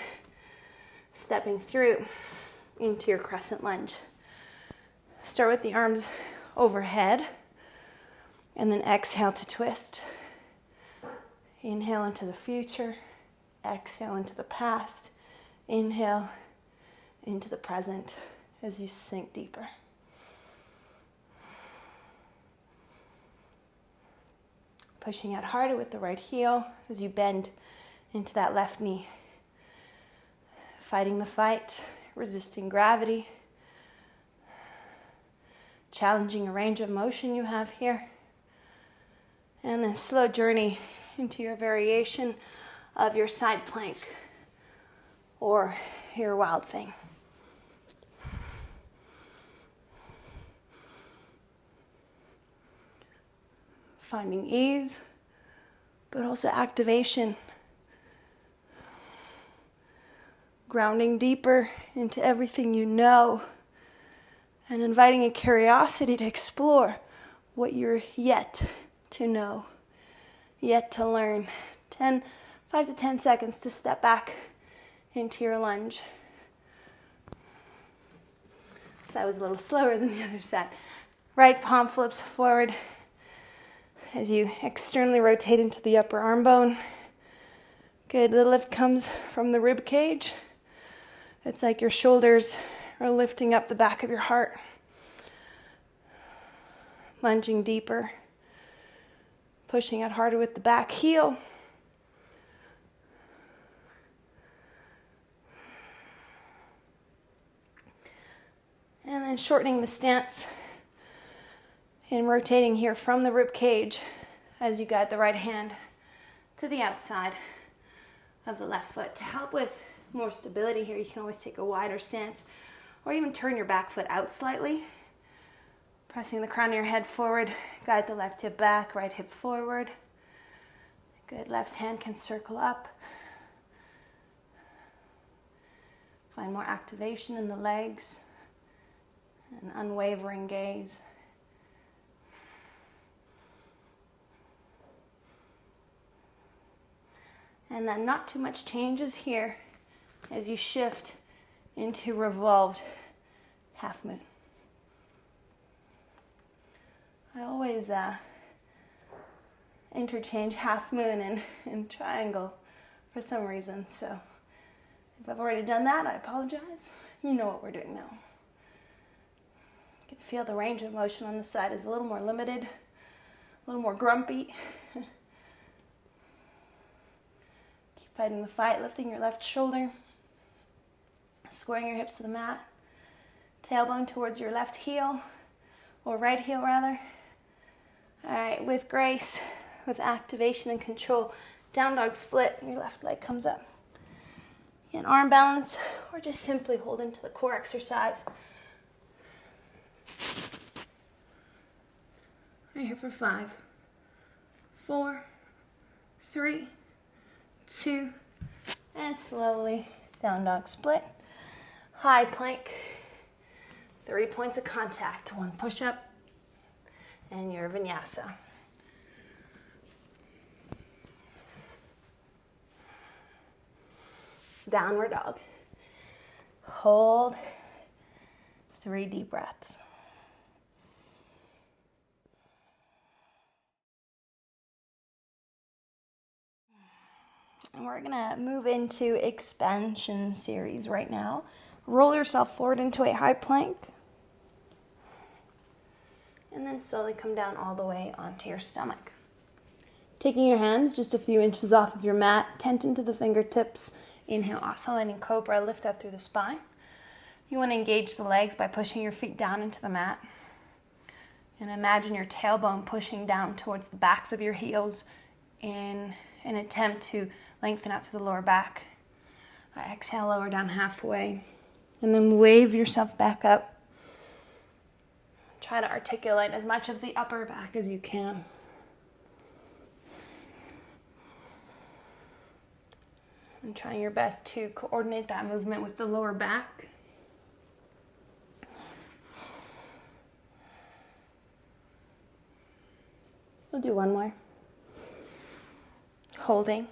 S1: Stepping through into your crescent lunge. Start with the arms overhead. And then exhale to twist. Inhale into the future. Exhale into the past. Inhale into the present as you sink deeper. Pushing out harder with the right heel as you bend into that left knee. Fighting the fight, resisting gravity. Challenging a range of motion you have here. And then slow journey into your variation of your side plank or your wild thing. Finding ease, but also activation. Grounding deeper into everything you know and inviting a curiosity to explore what you're yet to know, yet to learn. 5 to 10 seconds to step back into your lunge. So I was a little slower than the other side. Right palm flips forward as you externally rotate into the upper arm bone. Good, the lift comes from the rib cage. It's like your shoulders are lifting up the back of your heart. Lunging deeper. Pushing out harder with the back heel. And then shortening the stance and rotating here from the rib cage as you guide the right hand to the outside of the left foot. To help with more stability here, you can always take a wider stance or even turn your back foot out slightly. Pressing the crown of your head forward, guide the left hip back, right hip forward. Good, left hand can circle up. Find more activation in the legs, an unwavering gaze. And then not too much changes here as you shift into revolved half moon. I always interchange half moon and triangle for some reason, so if I've already done that, I apologize. You know what we're doing now. You can feel the range of motion on the side is a little more limited, a little more grumpy. Keep fighting the fight, lifting your left shoulder, squaring your hips to the mat, tailbone towards your left heel, or right heel rather. All right, with grace, with activation and control, down dog split, your left leg comes up. Again, arm balance, or just simply hold into the core exercise. Right here for 5, 4, 3, 2, and slowly down dog split. High plank, 3 points of contact, 1 push-up, and your vinyasa. Downward dog. Hold. 3 deep breaths. And we're gonna move into expansion series right now. Roll yourself forward into a high plank. And then slowly come down all the way onto your stomach. Taking your hands just a few inches off of your mat, tent into the fingertips. Inhale, oscillating cobra, lift up through the spine. You want to engage the legs by pushing your feet down into the mat. And imagine your tailbone pushing down towards the backs of your heels in an attempt to lengthen out through the lower back. Exhale, lower down halfway. And then wave yourself back up. Try to articulate as much of the upper back as you can. And trying your best to coordinate that movement with the lower back. We'll do one more. Holding.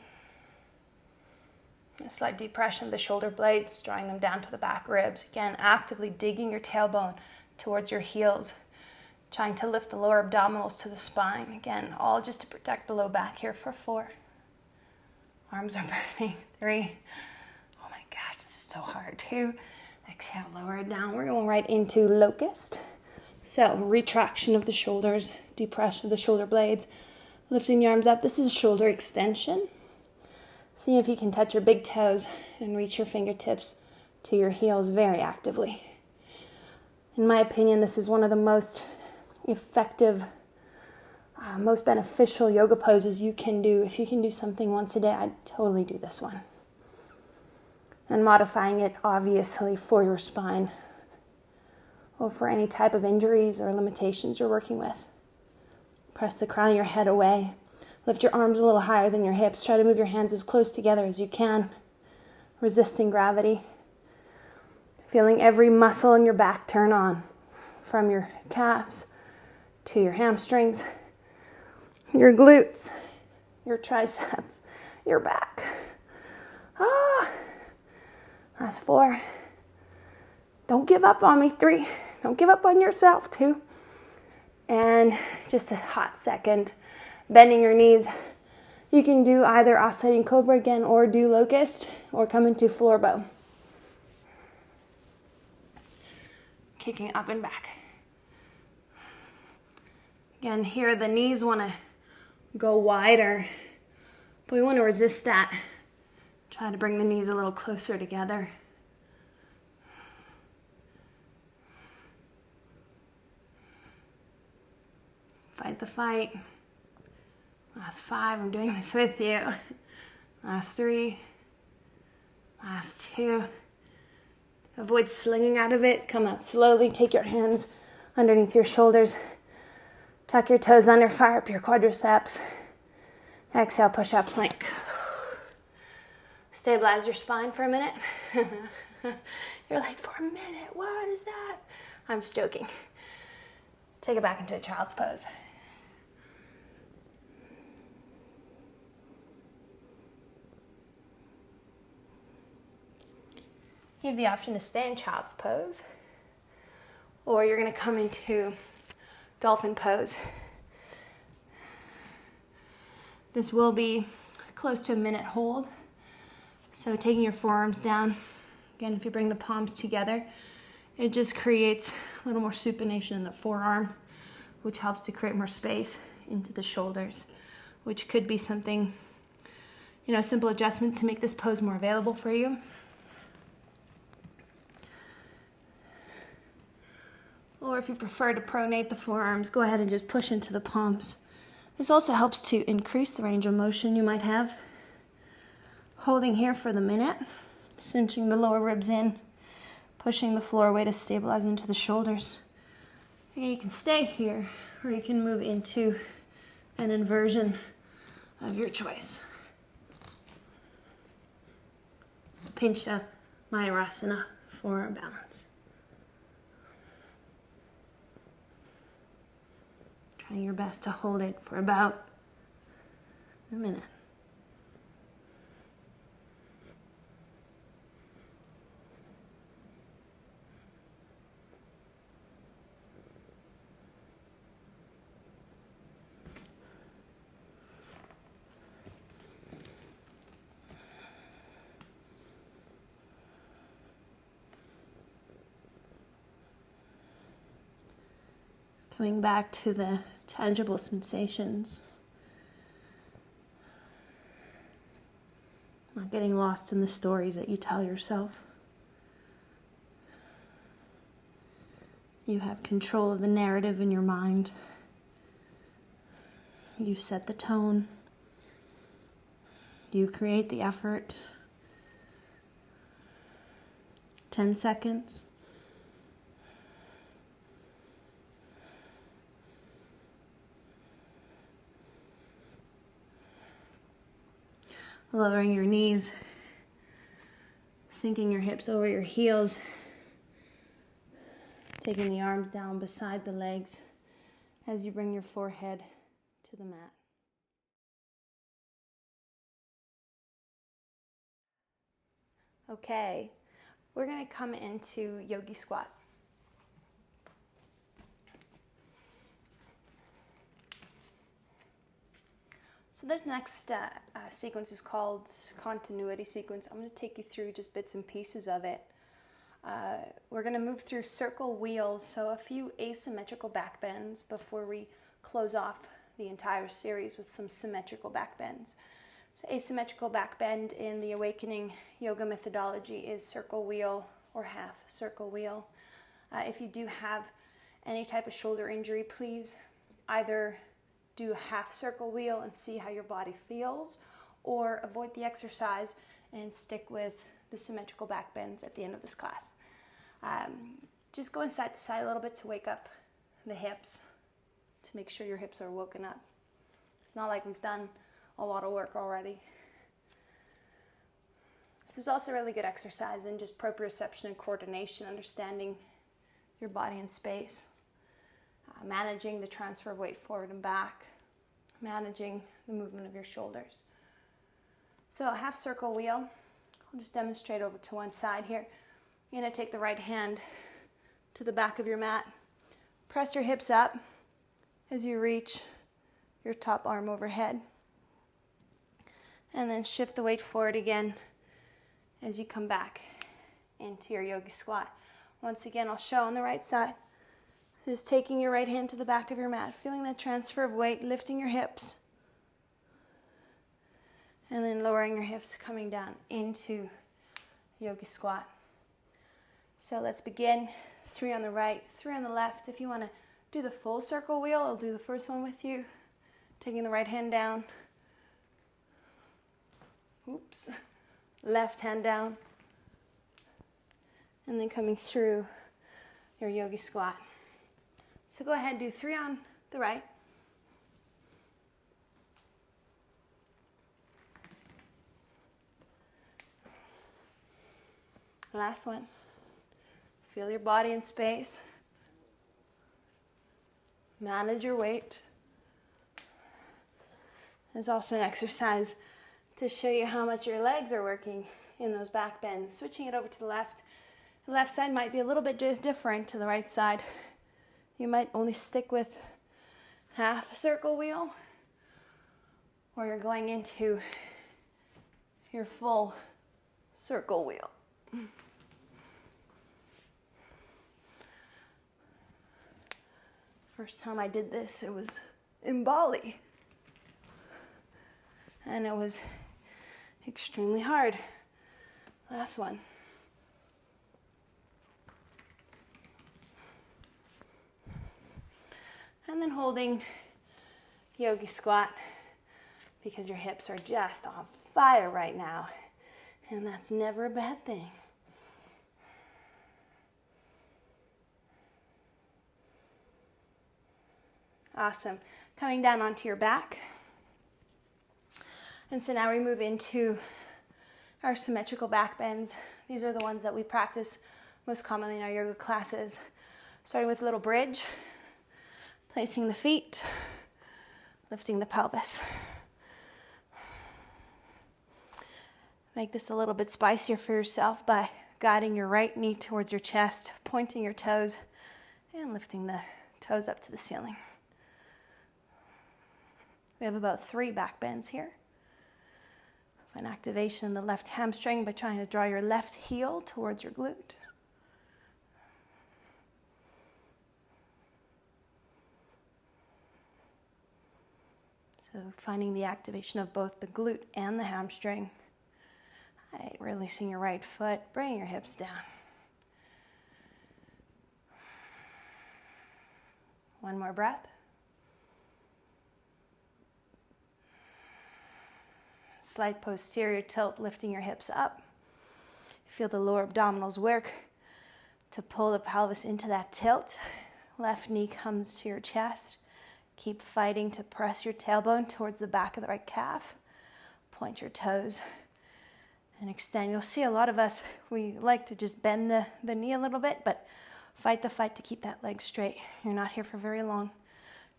S1: A slight depression of the shoulder blades, drawing them down to the back ribs. Again, actively digging your tailbone towards your heels. Trying to lift the lower abdominals to the spine. Again, all just to protect the low back here for 4. Arms are burning. 3. Oh my gosh, this is so hard. 2. Exhale, lower it down. We're going right into Locust. So, retraction of the shoulders, depression of the shoulder blades, lifting the arms up. This is shoulder extension. See if you can touch your big toes and reach your fingertips to your heels very actively. In my opinion, this is one of the most effective, most beneficial yoga poses you can do. If you can do something once a day, I'd totally do this one. And modifying it, obviously, for your spine or for any type of injuries or limitations you're working with. Press the crown of your head away. Lift your arms a little higher than your hips. Try to move your hands as close together as you can, resisting gravity. Feeling every muscle in your back turn on, from your calves to your hamstrings, your glutes, your triceps, your back. That's 4. Don't give up on me. 3. Don't give up on yourself. 2. And just a hot second, bending your knees. You can do either oscillating cobra again, or do Locust, or come into floor bow. Kicking up and back. Again, here the knees want to go wider, but we want to resist that. Try to bring the knees a little closer together. Fight the fight. Last 5, I'm doing this with you. Last 3. Last 2. Avoid slinging out of it. Come out slowly. Take your hands underneath your shoulders. Tuck your toes under. Fire up your quadriceps. Exhale, push up plank. Stabilize your spine for a minute. You're like, for a minute, what is that? I'm just joking. Take it back into a child's pose. You have the option to stay in child's pose, or you're going to come into dolphin pose. This will be close to a minute hold. So taking your forearms down, again, if you bring the palms together, it just creates a little more supination in the forearm, which helps to create more space into the shoulders, which could be something, a simple adjustment to make this pose more available for you. Or if you prefer to pronate the forearms, go ahead and just push into the palms. This also helps to increase the range of motion you might have. Holding here for the minute, cinching the lower ribs in, pushing the floor away to stabilize into the shoulders. Again, you can stay here, or you can move into an inversion of your choice. So Pincha Mayurasana, forearm balance. Trying your best to hold it for about a minute. Coming back to the tangible sensations. Not getting lost in the stories that you tell yourself. You have control of the narrative in your mind. You set the tone. You create the effort. 10 seconds. Lowering your knees, sinking your hips over your heels, taking the arms down beside the legs as you bring your forehead to the mat. Okay, we're going to come into yogi squat. So this next sequence is called continuity sequence. I'm going to take you through just bits and pieces of it. We're going to move through circle wheels, so a few asymmetrical back bends before we close off the entire series with some symmetrical back bends. So asymmetrical back bend in the Awakening Yoga methodology is circle wheel or half circle wheel. If you do have any type of shoulder injury, please either do a half circle wheel and see how your body feels, or avoid the exercise and stick with the symmetrical back bends at the end of this class. Just going side to side a little bit to wake up the hips, to make sure your hips are woken up. It's not like we've done a lot of work already. This is also a really good exercise in just proprioception and coordination, understanding your body in space. Managing the transfer of weight forward and back, managing the movement of your shoulders. So a half circle wheel, I'll just demonstrate over to one side here. You're going to take the right hand to the back of your mat, press your hips up as you reach your top arm overhead, and then shift the weight forward again as you come back into your yogi squat. Once again, I'll show on the right side. Just taking your right hand to the back of your mat, feeling that transfer of weight, lifting your hips, and then lowering your hips, coming down into yogi squat. So let's begin. 3 on the right, 3 on the left. If you want to do the full circle wheel, I'll do the first one with you. Taking the right hand down. Oops. Left hand down. And then coming through your yogi squat. So go ahead, do 3 on the right. Last one. Feel your body in space. Manage your weight. There's also an exercise to show you how much your legs are working in those back bends. Switching it over to the left. The left side might be a little bit different to the right side. You might only stick with half a circle wheel, or you're going into your full circle wheel. First time I did this, it was in Bali. And it was extremely hard. Last one. And then holding yogi squat, because your hips are just on fire right now. And that's never a bad thing. Awesome. Coming down onto your back. And so now we move into our symmetrical back bends. These are the ones that we practice most commonly in our yoga classes. Starting with a little bridge, placing the feet, lifting the pelvis. Make this a little bit spicier for yourself by guiding your right knee towards your chest, pointing your toes, and lifting the toes up to the ceiling. We have about 3 back bends here. An activation in the left hamstring by trying to draw your left heel towards your glute. So finding the activation of both the glute and the hamstring. Right, releasing your right foot, bringing your hips down. One more breath. Slight posterior tilt, lifting your hips up. Feel the lower abdominals work to pull the pelvis into that tilt. Left knee comes to your chest. Keep fighting to press your tailbone towards the back of the right calf. Point your toes and extend. You'll see a lot of us, we like to just bend the knee a little bit, but fight the fight to keep that leg straight. You're not here for very long.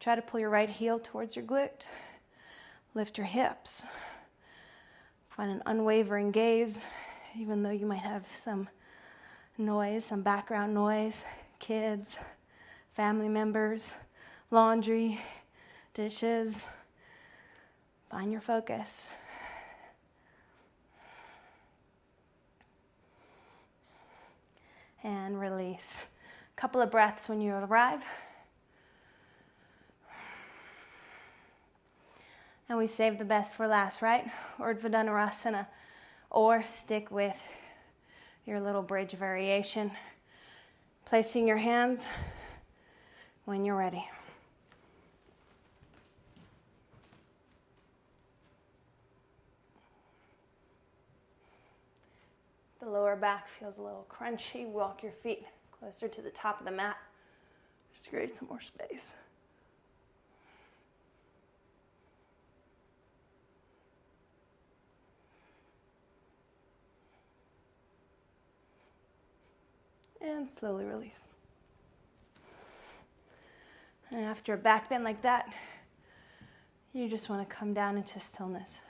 S1: Try to pull your right heel towards your glute. Lift your hips. Find an unwavering gaze, even though you might have some noise, some background noise, kids, family members, laundry, dishes. Find your focus. And release. A couple of breaths when you arrive. And we save the best for last, right? Urdhva Dhanurasana. Or stick with your little bridge variation. Placing your hands when you're ready. The lower back feels a little crunchy. Walk your feet closer to the top of the mat. Just create some more space. And slowly release. And after a back bend like that, you just want to come down into stillness.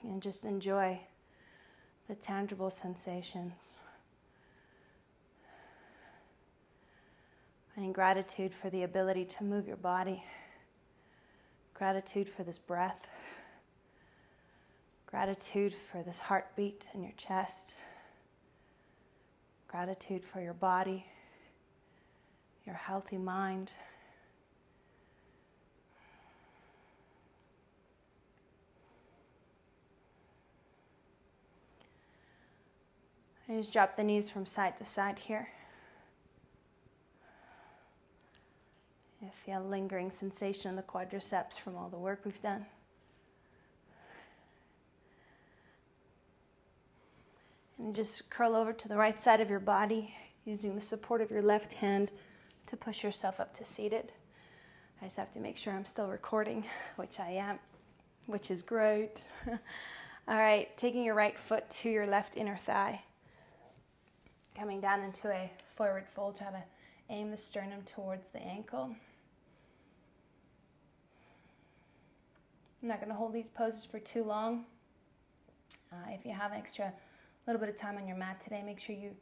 S1: And just enjoy the tangible sensations. Finding gratitude for the ability to move your body. Gratitude for this breath. Gratitude for this heartbeat in your chest. Gratitude for your body, your healthy mind. And just drop the knees from side to side here. You feel lingering sensation in the quadriceps from all the work we've done. And just curl over to the right side of your body, using the support of your left hand to push yourself up to seated. I just have to make sure I'm still recording, which I am, which is great. All right, taking your right foot to your left inner thigh. Coming down into a forward fold, try to aim the sternum towards the ankle. I'm not going to hold these poses for too long. If you have an extra little bit of time on your mat today, make sure you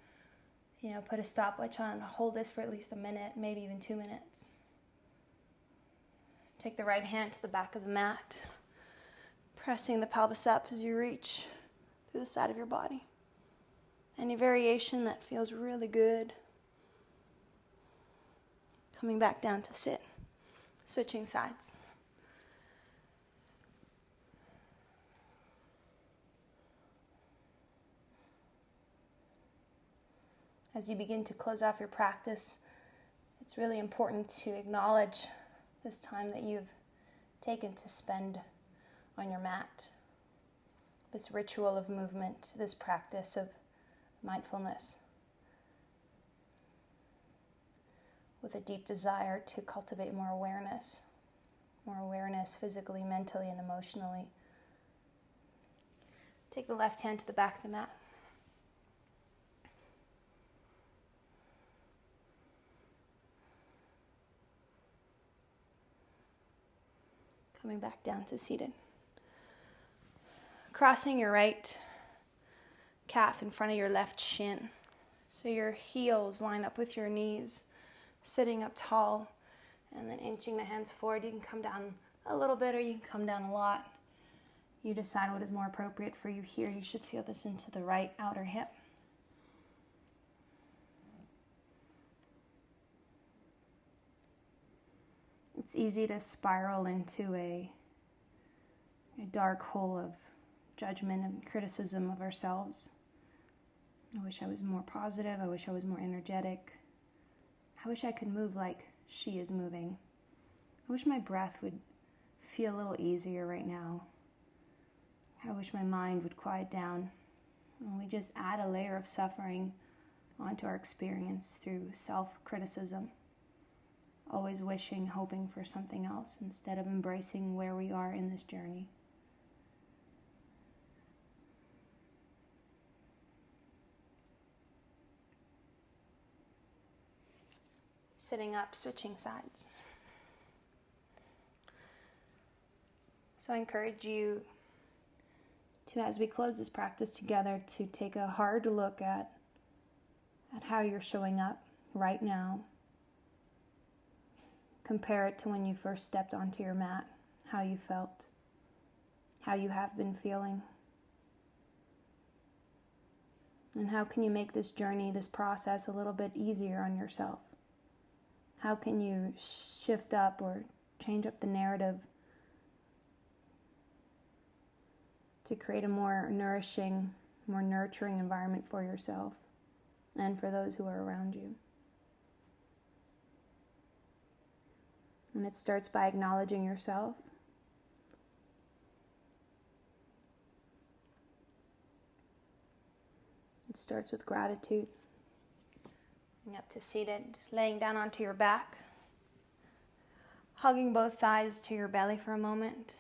S1: put a stopwatch on, hold this for at least a minute, maybe even 2 minutes. Take the right hand to the back of the mat, pressing the pelvis up as you reach through the side of your body. Any variation that feels really good. Coming back down to sit, switching sides. As you begin to close off your practice, it's really important to acknowledge this time that you've taken to spend on your mat. This ritual of movement, this practice of mindfulness, with a deep desire to cultivate more awareness physically, mentally, and emotionally. Take the left hand to the back of the mat. Coming back down to seated. Crossing your right calf in front of your left shin. So your heels line up with your knees, sitting up tall, and then inching the hands forward. You can come down a little bit or you can come down a lot. You decide what is more appropriate for you here. You should feel this into the right outer hip. It's easy to spiral into a dark hole of judgment and criticism of ourselves. I wish I was more positive. I wish I was more energetic. I wish I could move like she is moving. I wish my breath would feel a little easier right now. I wish my mind would quiet down. And we just add a layer of suffering onto our experience through self-criticism. Always wishing, hoping for something else instead of embracing where we are in this journey. Sitting up, switching sides. So I encourage you to, as we close this practice together, to take a hard look at how you're showing up right now. Compare it to when you first stepped onto your mat, how you felt, how you have been feeling. And how can you make this journey, this process, a little bit easier on yourself? How can you shift up or change up the narrative to create a more nourishing, more nurturing environment for yourself and for those who are around you? And it starts by acknowledging yourself. It starts with gratitude. Coming up to seated, laying down onto your back. Hugging both thighs to your belly for a moment.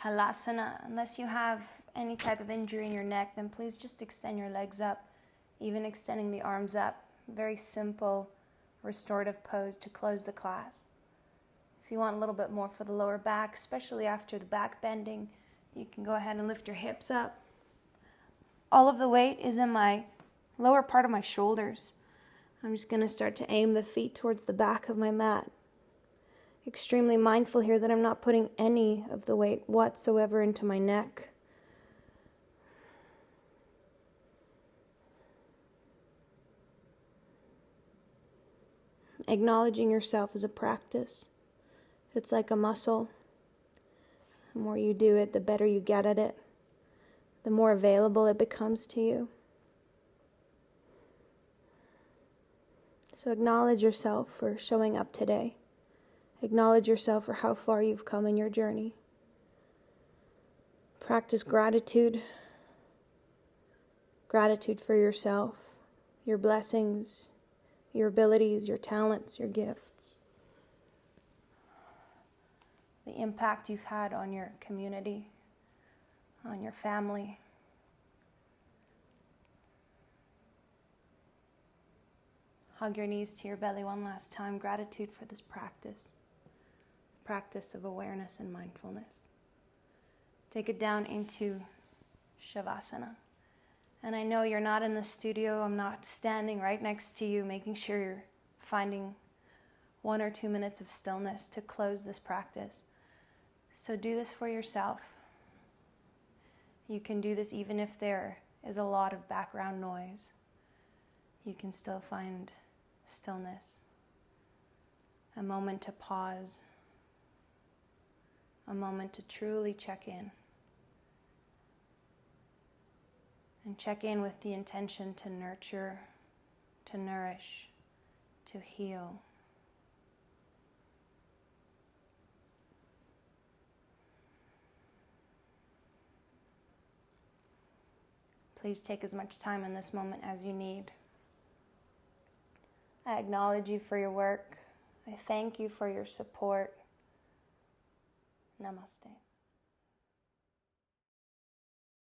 S1: Halasana. Unless you have any type of injury in your neck, then please just extend your legs up, even extending the arms up. Very simple restorative pose to close the class. If you want a little bit more for the lower back, especially after the back bending, you can go ahead and lift your hips up. All of the weight is in my lower part of my shoulders. I'm just going to start to aim the feet towards the back of my mat. Extremely mindful here that I'm not putting any of the weight whatsoever into my neck. Acknowledging yourself as a practice. It's like a muscle. The more you do it, the better you get at it. The more available it becomes to you. So acknowledge yourself for showing up today. Acknowledge yourself for how far you've come in your journey. Practice gratitude. Gratitude for yourself, your blessings, your abilities, your talents, your gifts. The impact you've had on your community, on your family. Hug your knees to your belly one last time. Gratitude for this practice of awareness and mindfulness. Take it down into Shavasana. And I know you're not in the studio. I'm not standing right next to you, making sure you're finding 1 or 2 minutes of stillness to close this practice. So do this for yourself. You can do this even if there is a lot of background noise. You can still find stillness. A moment to pause. A moment to truly check in. And check in with the intention to nurture, to nourish, to heal. Please take as much time in this moment as you need. I acknowledge you for your work. I thank you for your support. Namaste.